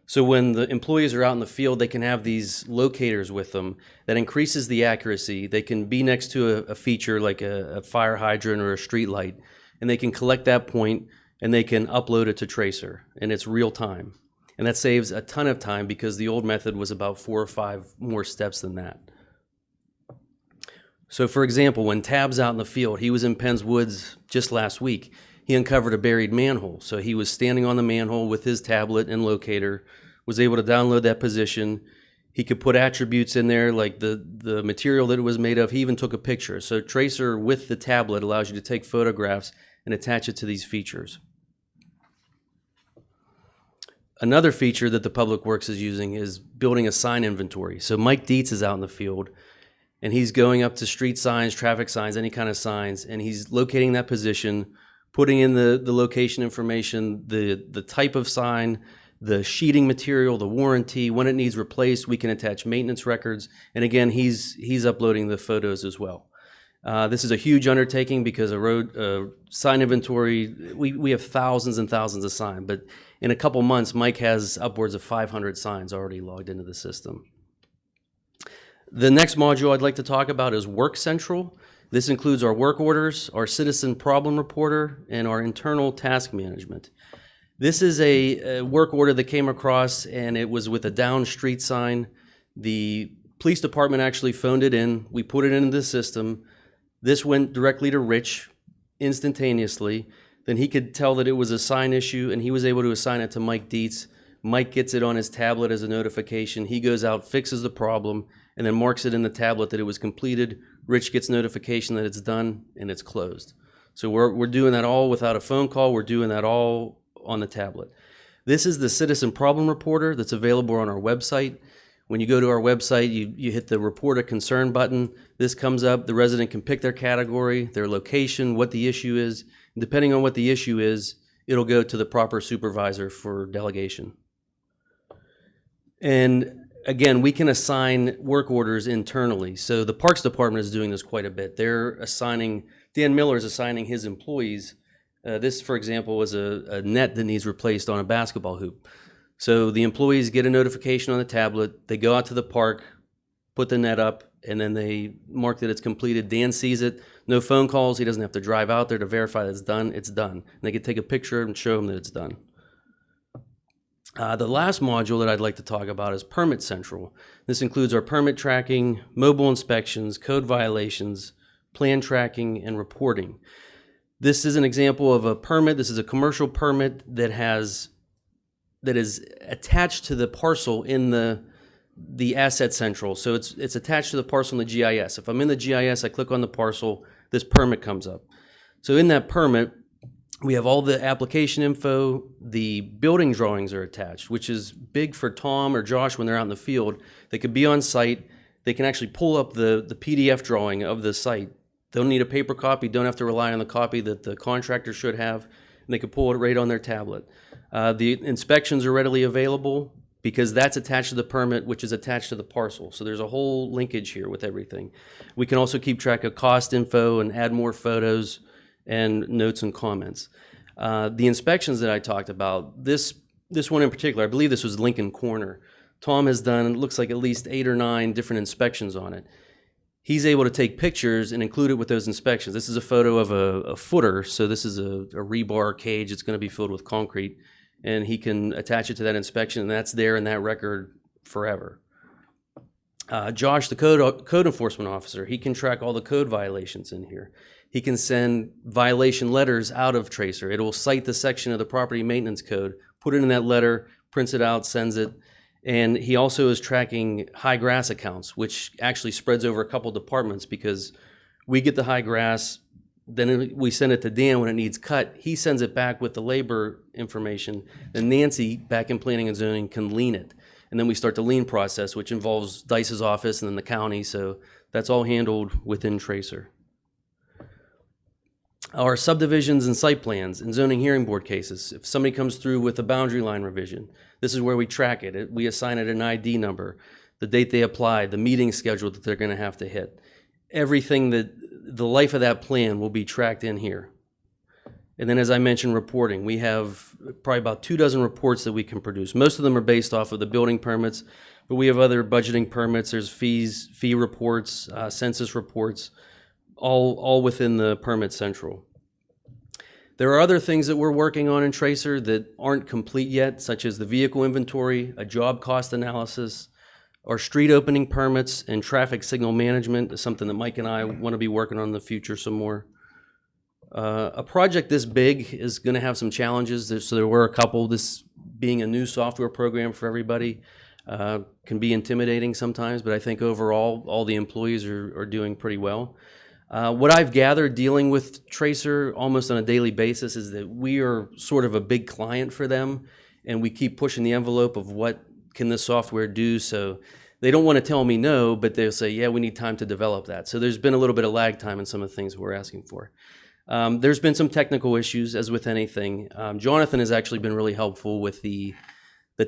So when the employees are out in the field, they can have these locators with them that increases the accuracy. They can be next to a feature like a fire hydrant or a street light, and they can collect that point and they can upload it to Tracer, and it's real time. And that saves a ton of time because the old method was about 4 or 5 more steps than that. So for example, when Tab's out in the field, he was in Penns Woods just last week. He uncovered a buried manhole. So he was standing on the manhole with his tablet and locator, was able to download that position. He could put attributes in there like the material that it was made of. He even took a picture. So Tracer with the tablet allows you to take photographs and attach it to these features. Another feature that the Public Works is using is building a sign inventory. So Mike Dietz is out in the field, and he's going up to street signs, traffic signs, any kind of signs, and he's locating that position, putting in the location information, the type of sign, the sheeting material, the warranty, when it needs replaced. We can attach maintenance records, and again, he's uploading the photos as well. This is a huge undertaking because a road sign inventory, we have thousands and thousands of signs, but in a couple months, Mike has upwards of 500 signs already logged into the system. The next module I'd like to talk about is Work Central. This includes our work orders, our citizen problem reporter, and our internal task management. This is a work order that came across, and it was with a down street sign. The police department actually phoned it in. We put it into the system. This went directly to Rich instantaneously. Then he could tell that it was a sign issue, and he was able to assign it to Mike Dietz. Mike gets it on his tablet as a notification. He goes out, fixes the problem, and then marks it in the tablet that it was completed. Rich gets notification that it's done, and it's closed. So we're doing that all without a phone call. We're doing that all on the tablet. This is the Citizen Problem Reporter that's available on our website. When you go to our website, you hit the Report a Concern button. This comes up. The resident can pick their category, their location, what the issue is. And depending on what the issue is, it'll go to the proper supervisor for delegation. And again, we can assign work orders internally. So the Parks Department is doing this quite a bit. They're assigning, Dan Miller is assigning his employees This, for example, was a net that needs replaced on a basketball hoop. So the employees get a notification on the tablet, they go out to the park, put the net up, and then they mark that it's completed. Dan sees it, no phone calls, he doesn't have to drive out there to verify that it's done. And they can take a picture and show him that it's done. The last module that I'd like to talk about is Permit Central. This includes our permit tracking, mobile inspections, code violations, plan tracking, and reporting. This is an example of a permit. This is a commercial permit that is attached to the parcel in the Asset Central. So it's attached to the parcel in the GIS. If I'm in the GIS, I click on the parcel, this permit comes up. So in that permit, we have all the application info, the building drawings are attached, which is big for Tom or Josh when they're out in the field. They could be on site, they can actually pull up the PDF drawing of the site. Don't need a paper copy, don't have to rely on the copy that the contractor should have, and they can pull it right on their tablet. The inspections are readily available because that's attached to the permit, which is attached to the parcel. So there's a whole linkage here with everything. We can also keep track of cost info and add more photos and notes and comments. The inspections that I talked about, this one in particular, I believe this was Lincoln Corner. Tom has done, it looks like at least 8 or 9 different inspections on it. He's able to take pictures and include it with those inspections. This is a photo of a footer, so this is a rebar cage. It's going to be filled with concrete, and he can attach it to that inspection, and that's there in that record forever. Josh, the code enforcement officer, he can track all the code violations in here. He can send violation letters out of Tracer. It will cite the section of the property maintenance code, put it in that letter, prints it out, sends it. And he also is tracking high grass accounts, which actually spreads over a couple departments because we get the high grass, then we send it to Dan when it needs cut. He sends it back with the labor information. Then Nancy, back in planning and zoning, can lien it. And then we start the lien process, which involves Dice's office and then the county. So that's all handled within Tracer. Our subdivisions and site plans and zoning hearing board cases. If somebody comes through with a boundary line revision, this is where we track it. We assign it an ID number, the date they applied, the meeting schedule that they're going to have to hit. Everything that the life of that plan will be tracked in here. And then, as I mentioned, reporting. We have probably about 24 reports that we can produce. Most of them are based off of the building permits, but we have other budgeting permits. There's fee reports, census reports, all within the Permit Central. There are other things that we're working on in Tracer that aren't complete yet, such as the vehicle inventory, a job cost analysis, our street opening permits, and traffic signal management is something that Mike and I want to be working on in the future some more. A project this big is going to have some challenges. So there were a couple. This being a new software program for everybody can be intimidating sometimes, but I think overall all the employees are doing pretty well. What I've gathered dealing with Tracer almost on a daily basis is that we are sort of a big client for them, and we keep pushing the envelope of what can this software do. So they don't want to tell me no, but they'll say, yeah, we need time to develop that. So there's been a little bit of lag time in some of the things we're asking for. There's been some technical issues, as with anything. Jonathan has actually been really helpful with the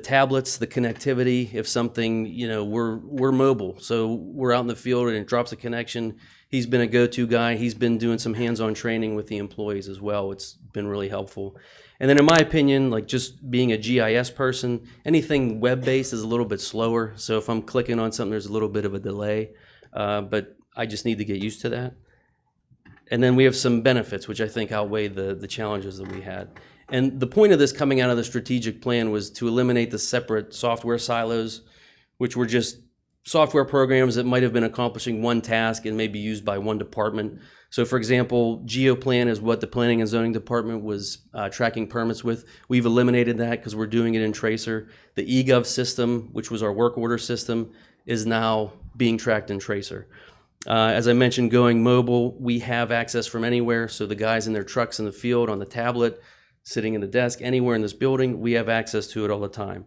tablets, the connectivity. If something, we're mobile, so we're out in the field and it drops a connection. He's been a go-to guy. He's been doing some hands-on training with the employees as well. It's been really helpful. And then in my opinion, like just being a GIS person, anything web-based is a little bit slower. So if I'm clicking on something, there's a little bit of a delay, but I just need to get used to that. And then we have some benefits, which I think outweigh the challenges that we had. And the point of this coming out of the strategic plan was to eliminate the separate software silos, which were just software programs that might have been accomplishing one task and may be used by one department. So for example, GeoPlan is what the Planning and Zoning Department was tracking permits with. We've eliminated that because we're doing it in Tracer. The eGov system, which was our work order system, is now being tracked in Tracer. As I mentioned, going mobile, we have access from anywhere. So the guys in their trucks in the field, on the tablet, sitting in the desk, anywhere in this building, we have access to it all the time.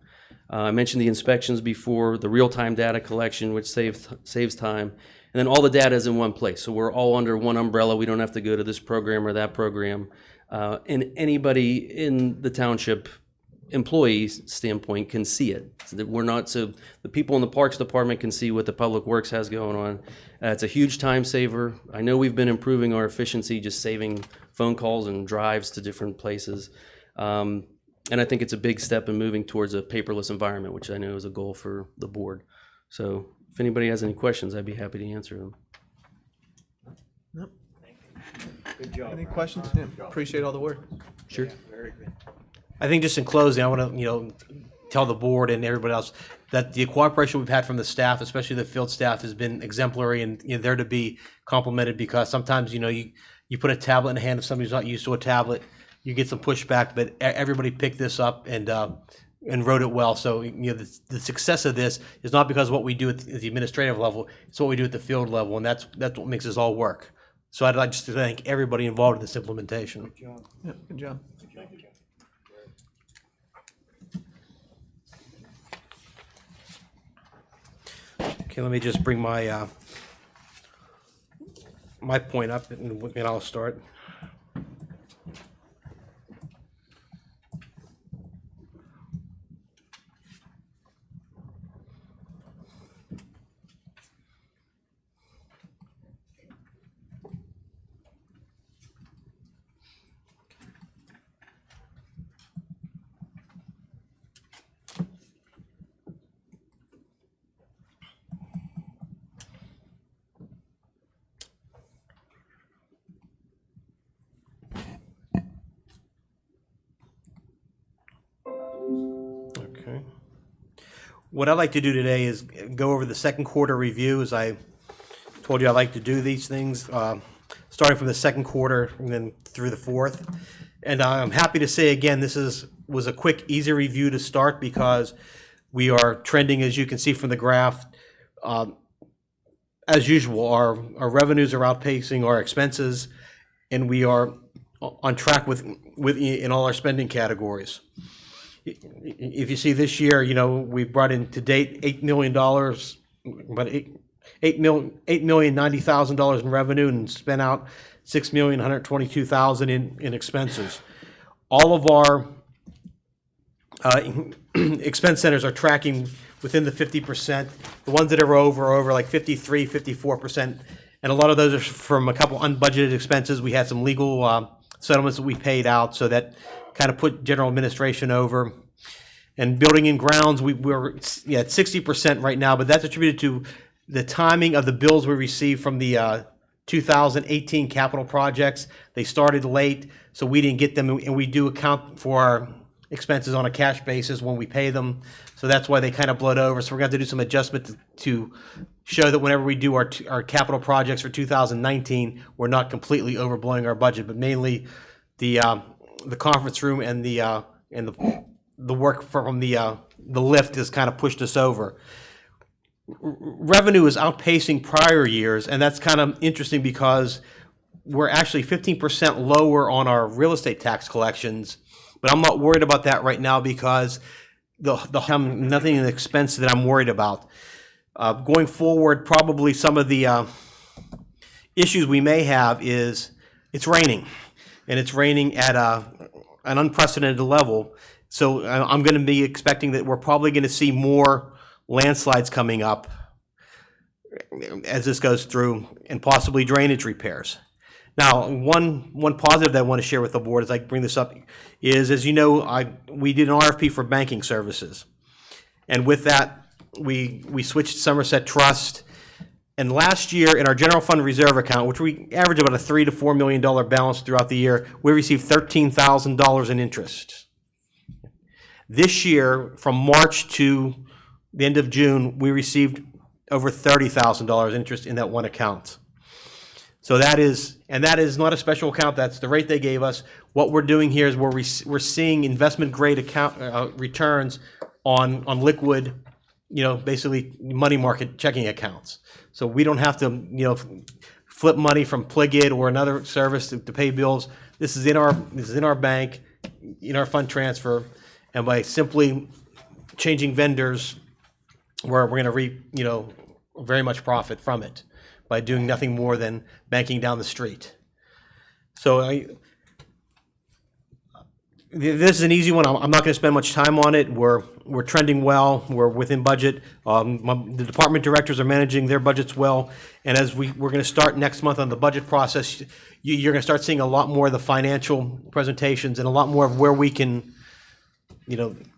I mentioned the inspections before, the real-time data collection, which saves time. And then all the data is in one place. So we're all under one umbrella. We don't have to go to this program or that program. And anybody in the township employee standpoint can see it. So that we're not, so the people in the Parks Department can see what the Public Works has going on. It's a huge time saver. I know we've been improving our efficiency, just saving phone calls and drives to different places. And I think it's a big step in moving towards a paperless environment, which I know is a goal for the board. So if anybody has any questions, I'd be happy to answer them. Good job. Any questions? Yeah, appreciate all the work. Sure. I think just in closing, I want to, tell the board and everybody else that the cooperation we've had from the staff, especially the field staff, has been exemplary, and they're to be complimented, because sometimes, you put a tablet in the hand of somebody who's not used to a tablet, you get some pushback, but everybody picked this up and wrote it well. So, the success of this is not because of what we do at the administrative level, it's what we do at the field level, and that's what makes us all work. So I'd like just to thank everybody involved in this implementation. Yeah, good job. Okay, let me just bring my my point up, and I'll start. Okay. What I'd like to do today is go over the second quarter review. As I told you, I like to do these things, starting from the second quarter and then through the fourth. And I'm happy to say again, this was a quick, easy review to start, because we are trending, as you can see from the graph. As usual, our revenues are outpacing our expenses, and we are on track with in all our spending categories. If you see this year, we've brought in to date $8 million, about $8,090,000 in revenue, and spent out $6,122,000 in expenses. All of our expense centers are tracking within the 50%. The ones that are over like 53, 54%. And a lot of those are from a couple unbudgeted expenses. We had some legal settlements that we paid out, so that kind of put general administration over. And building and grounds, we're at 60% right now, but that's attributed to the timing of the bills we received from the 2018 capital projects. They started late, so we didn't get them, and we do account for our expenses on a cash basis when we pay them. So that's why they kind of bled over. So we're going to have to do some adjustment to show that whenever we do our capital projects for 2019, we're not completely overblowing our budget, but mainly the conference room and the work from the lift has kind of pushed us over. Revenue is outpacing prior years, and that's kind of interesting because we're actually 15% lower on our real estate tax collections, but I'm not worried about that right now because nothing in the expense that I'm worried about. Going forward, probably some of the issues we may have is it's raining, and it's raining at an unprecedented level. So I'm going to be expecting that we're probably going to see more landslides coming up as this goes through, and possibly drainage repairs. Now, one positive that I want to share with the board as I bring this up is, as you know, we did an RFP for banking services. And with that, we switched to Somerset Trust. And last year, in our general fund reserve account, which we average about a $3 to $4 million balance throughout the year, we received $13,000 in interest. This year, from March to the end of June, we received over $30,000 interest in that one account. So that is not a special account. That's the rate they gave us. What we're doing here is we're seeing investment grade account returns on liquid, basically money market checking accounts. So we don't have to, flip money from Pliget or another service to pay bills. This is in our bank, in our fund transfer, and by simply changing vendors, we're going to reap, very much profit from it by doing nothing more than banking down the street. So This is an easy one. I'm not going to spend much time on it. We're trending well. We're within budget. The department directors are managing their budgets well. And as we're going to start next month on the budget process, you're going to start seeing a lot more of the financial presentations and a lot more of where we can,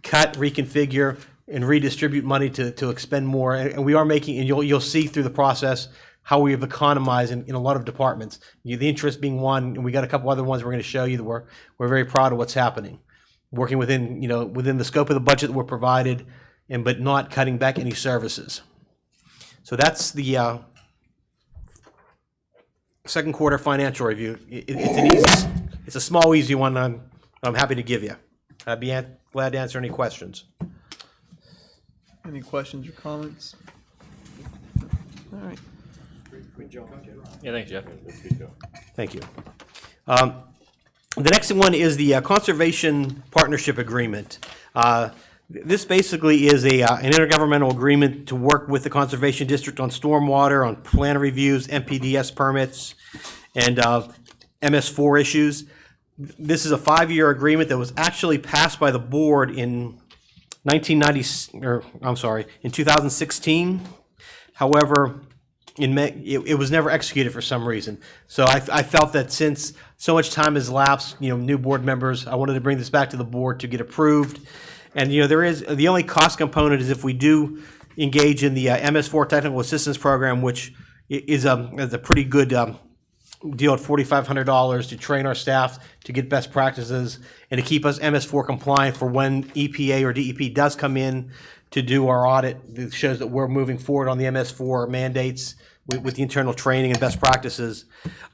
cut, reconfigure, and redistribute money to expend more. And we are making, and you'll see through the process how we have economized in a lot of departments. The interest being one, and we got a couple other ones we're going to show you that we're very proud of what's happening. Working within the scope of the budget that we're provided, but not cutting back any services. So that's the second quarter financial review. It's a small, easy one. I'm happy to give you. I'd be glad to answer any questions. Any questions or comments? All right. Yeah, thanks, Jeff. Thank you. The next one is the Conservation Partnership Agreement. This basically is an intergovernmental agreement to work with the Conservation District on stormwater, on plan reviews, MPDS permits, and MS4 issues. This is a 5-year agreement that was actually passed by the board in 2016. However, it was never executed for some reason. So I felt that since so much time has elapsed, new board members, I wanted to bring this back to the board to get approved. And, there is, the only cost component is if we do engage in the MS4 Technical Assistance Program, which is a pretty good deal at $4,500 to train our staff to get best practices and to keep us MS4 compliant for when EPA or DEP does come in to do our audit. It shows that we're moving forward on the MS4 mandates with the internal training and best practices.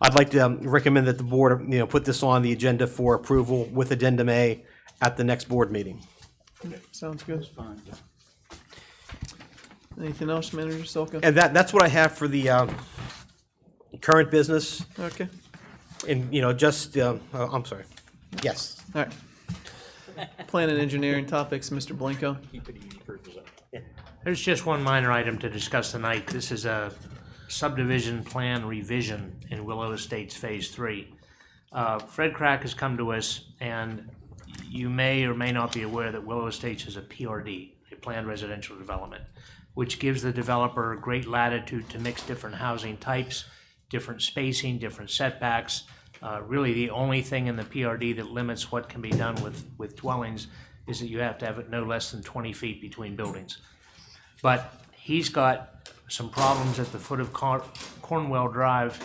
I'd like to recommend that the board, put this on the agenda for approval with Addendum A at the next board meeting. Sounds good. Anything else, Manager Solka? And that's what I have for the current business. Okay. And, I'm sorry. Yes. All right. Plan and engineering topics, Mr. Blanco. There's just one minor item to discuss tonight. This is a subdivision plan revision in Willow Estates Phase 3. Fred Crack has come to us, and you may or may not be aware that Willow Estates is a PRD, a planned residential development, which gives the developer great latitude to mix different housing types, different spacing, different setbacks. Really, the only thing in the PRD that limits what can be done with dwellings is that you have to have it no less than 20 feet between buildings. But he's got some problems at the foot of Cornwell Drive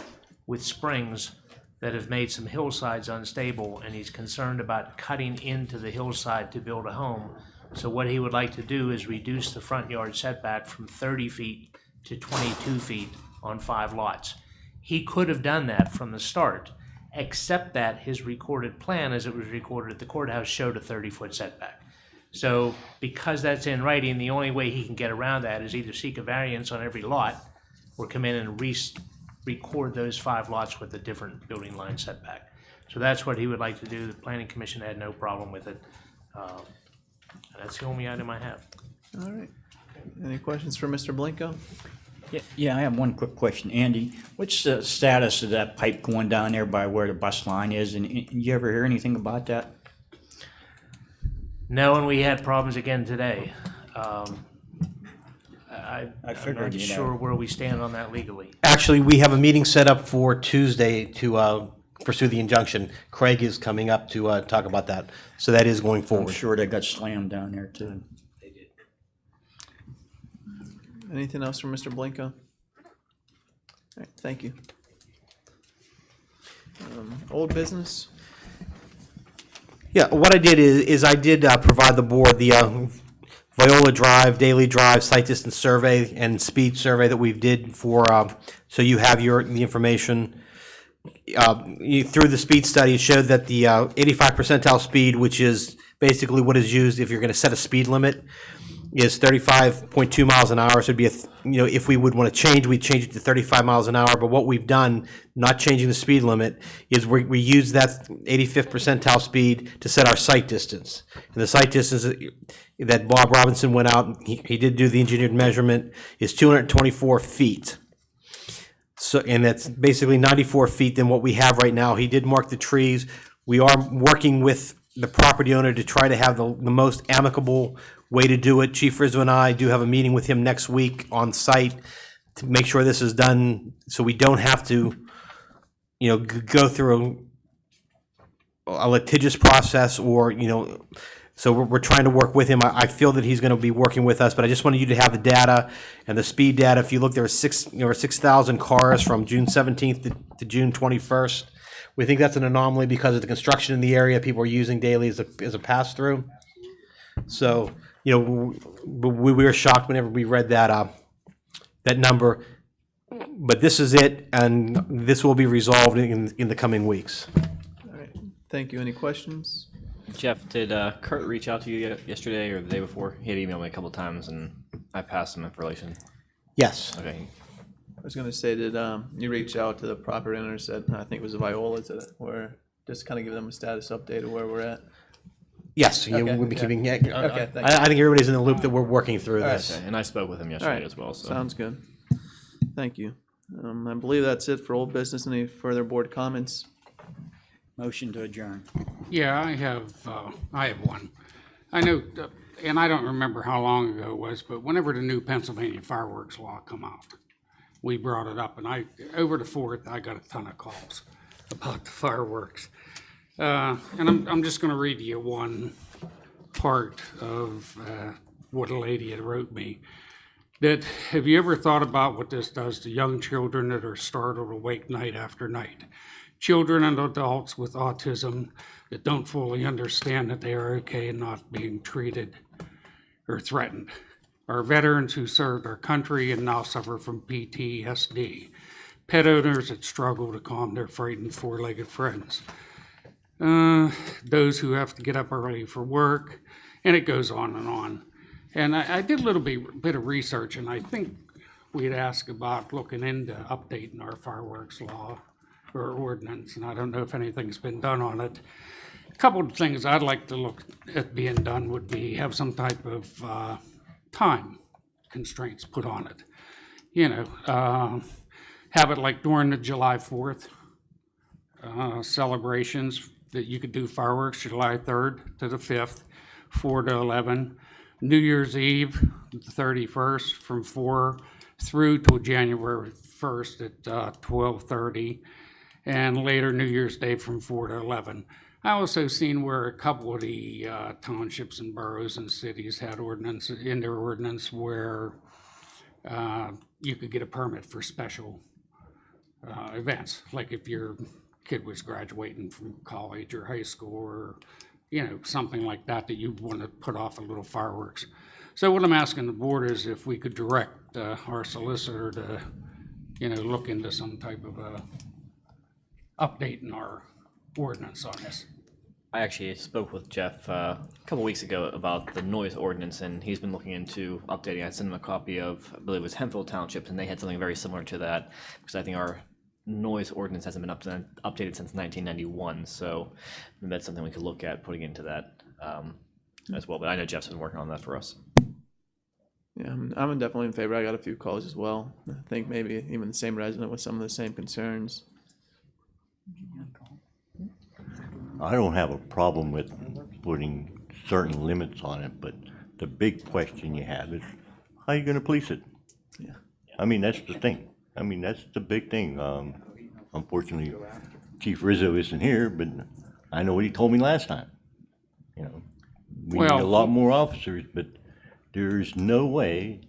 with springs that have made some hillsides unstable, and he's concerned about cutting into the hillside to build a home. So what he would like to do is reduce the front yard setback from 30 feet to 22 feet on 5 lots. He could have done that from the start, except that his recorded plan, as it was recorded at the courthouse, showed a 30-foot setback. So because that's in writing, the only way he can get around that is either seek a variance on every lot or come in and record those 5 lots with a different building line setback. So that's what he would like to do. The Planning Commission had no problem with it. That's the only item I have. All right. Any questions for Mr. Blanco? Yeah, I have one quick question. Andy, what's the status of that pipe going down there by where the bus line is? And you ever hear anything about that? No, and we had problems again today. I'm figured, not sure where we stand on that legally. Actually, we have a meeting set up for Tuesday to pursue the injunction. Craig is coming up to talk about that. So that is going I'm forward. sure they got slammed down there too. Anything else from Mr. Blanco? All right, thank you. Old business? Yeah, what I did is I did provide the board the Viola Drive, Daily Drive, site distance survey and speed survey that we did for, so you have the information. Through the speed study, it showed that the 85 percentile speed, which is basically what is used if you're going to set a speed limit, is 35.2 miles an hour. So it'd be, if we would want to change, we'd change it to 35 miles an hour. But what we've done, not changing the speed limit, is we use that 85th percentile speed to set our sight distance. And the sight distance that Bob Robinson went out, he did do the engineered measurement, is 224 feet. So, and that's basically 94 feet than what we have right now. He did mark the trees. We are working with the property owner to try to have the most amicable way to do it. Chief Rizzo and I do have a meeting with him next week on site to make sure this is done, so we don't have to, go through a litigious process, or, so we're trying to work with him. I feel that he's going to be working with us, but I just wanted you to have the data and the speed data. If you look, there were 6,000 cars from June 17th to June 21st. We think that's an anomaly because of the construction in the area people are using daily as a pass-through. So, we were shocked whenever we read that number. But this is it, and this will be resolved in the coming weeks. All right, thank you. Any questions? Jeff, did Kurt reach out to you yesterday or the day before? He had emailed me a couple times, and I passed him information. Yes. Okay. I was gonna say, did you reach out to the property owners at, I think it was Viola's, or just kind of give them a status update of where we're at? Yes, Okay, we'll be yeah. keeping. Okay, thank you. I think everybody's in the loop that we're working through All right. this. And I spoke with him All yesterday right, as well. So sounds good. Thank you. I believe that's it for old business. Any further board comments? Motion to adjourn. Yeah, I have one. I know, and I don't remember how long ago it was, but whenever the new Pennsylvania fireworks law come out, we brought it up, and over the 4th, I got a ton of calls about the fireworks. And I'm just gonna read you one part of what a lady had wrote me. That, have you ever thought about what this does to young children that are startled awake night after night? Children and adults with autism that don't fully understand that they are okay and not being treated or threatened. Our veterans who served our country and now suffer from PTSD. Pet owners that struggle to calm their frightened four-legged friends. Those who have to get up early for work, and it goes on and on. And I did a little bit of research, and I think we'd ask about looking into updating our fireworks law or ordinance, and I don't know if anything's been done on it. A couple of things I'd like to look at being done would be have some type of time constraints put on it. Have it like during the July 4th celebrations, that you could do fireworks July 3rd to the 5th, 4 to 11. New Year's Eve, the 31st, from 4 through to January 1st at 12:30, and later New Year's Day from 4 to 11. I also seen where a couple of the townships and boroughs and cities had ordinances in their ordinance where you could get a permit for special events, like if your kid was graduating from college or high school, or something like that you want to put off a little fireworks. So what I'm asking the board is if we could direct our solicitor to look into some type of update in our ordinance on this. I actually spoke with Jeff a couple weeks ago about the noise ordinance, and he's been looking into updating. I sent him a copy of, I believe it was Hemphill Township, and they had something very similar to that, because I think our noise ordinance hasn't been updated since 1991. So maybe that's something we could look at putting into that as well. But I know Jeff's been working on that for us. Yeah, I'm definitely in favor. I got a few calls as well. I think maybe even the same resident with some of the same concerns. I don't have a problem with putting certain limits on it, but the big question you have is, how are you gonna police it? Yeah. I mean, that's the thing. I mean, that's the big thing. Unfortunately, Chief Rizzo isn't here, but I know what he told me last time. We need a lot more officers, but there's no way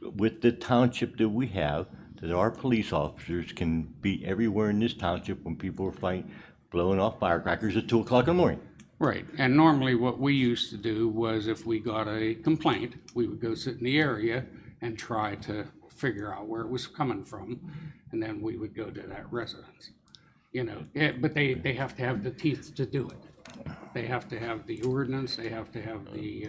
with the township that we have that our police officers can be everywhere in this township when people are blowing off firecrackers at 2 o'clock in the morning. Right, and normally what we used to do was if we got a complaint, we would go sit in the area and try to figure out where it was coming from, and then we would go to that residence. But they have to have the teeth to do it. They have to have the ordinance, they have to have the,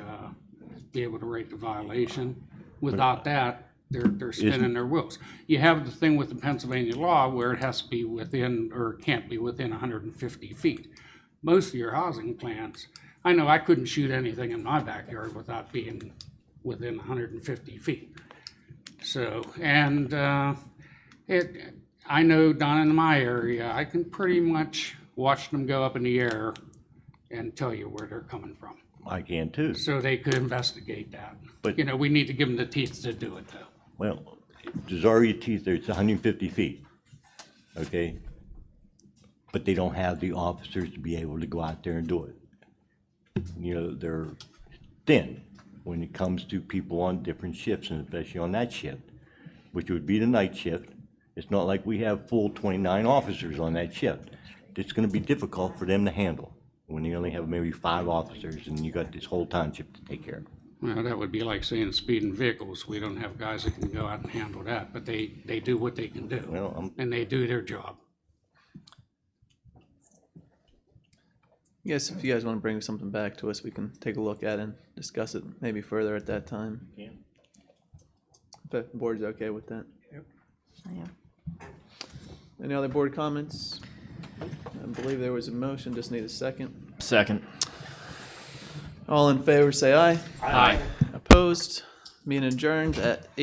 be able to rate the violation. Without that, they're spinning their wheels. You have the thing with the Pennsylvania law where it has to be within, or can't be within 150 feet. Most of your housing plans, I know I couldn't shoot anything in my backyard without being within 150 feet. So, and I know down in my area, I can pretty much watch them go up in the air and tell you where they're coming from. I can too. So they could investigate that. But- You know, we need to give them the teeth to do it though. Well, there's already teeth there, it's 150 feet, okay? But they don't have the officers to be able to go out there and do it. You know, they're thin when it comes to people on different shifts, and especially on that shift, which would be the night shift. It's not like we have full 29 officers on that shift. It's gonna be difficult for them to handle when you only have maybe 5 officers and you got this whole township to take care of. Well, that would be like saying speeding vehicles. We don't have guys that can go out and handle that, but they do what they can do. Well, And they do their job. Yes, if you guys want to bring something back to us, we can take a look at it and discuss it maybe further at that time. Yeah. If the board's okay with that. Yeah. Any other board comments? I believe there was a motion, just need a second. Second. All in favor, say aye. Aye. Opposed? Meeting adjourned at 8.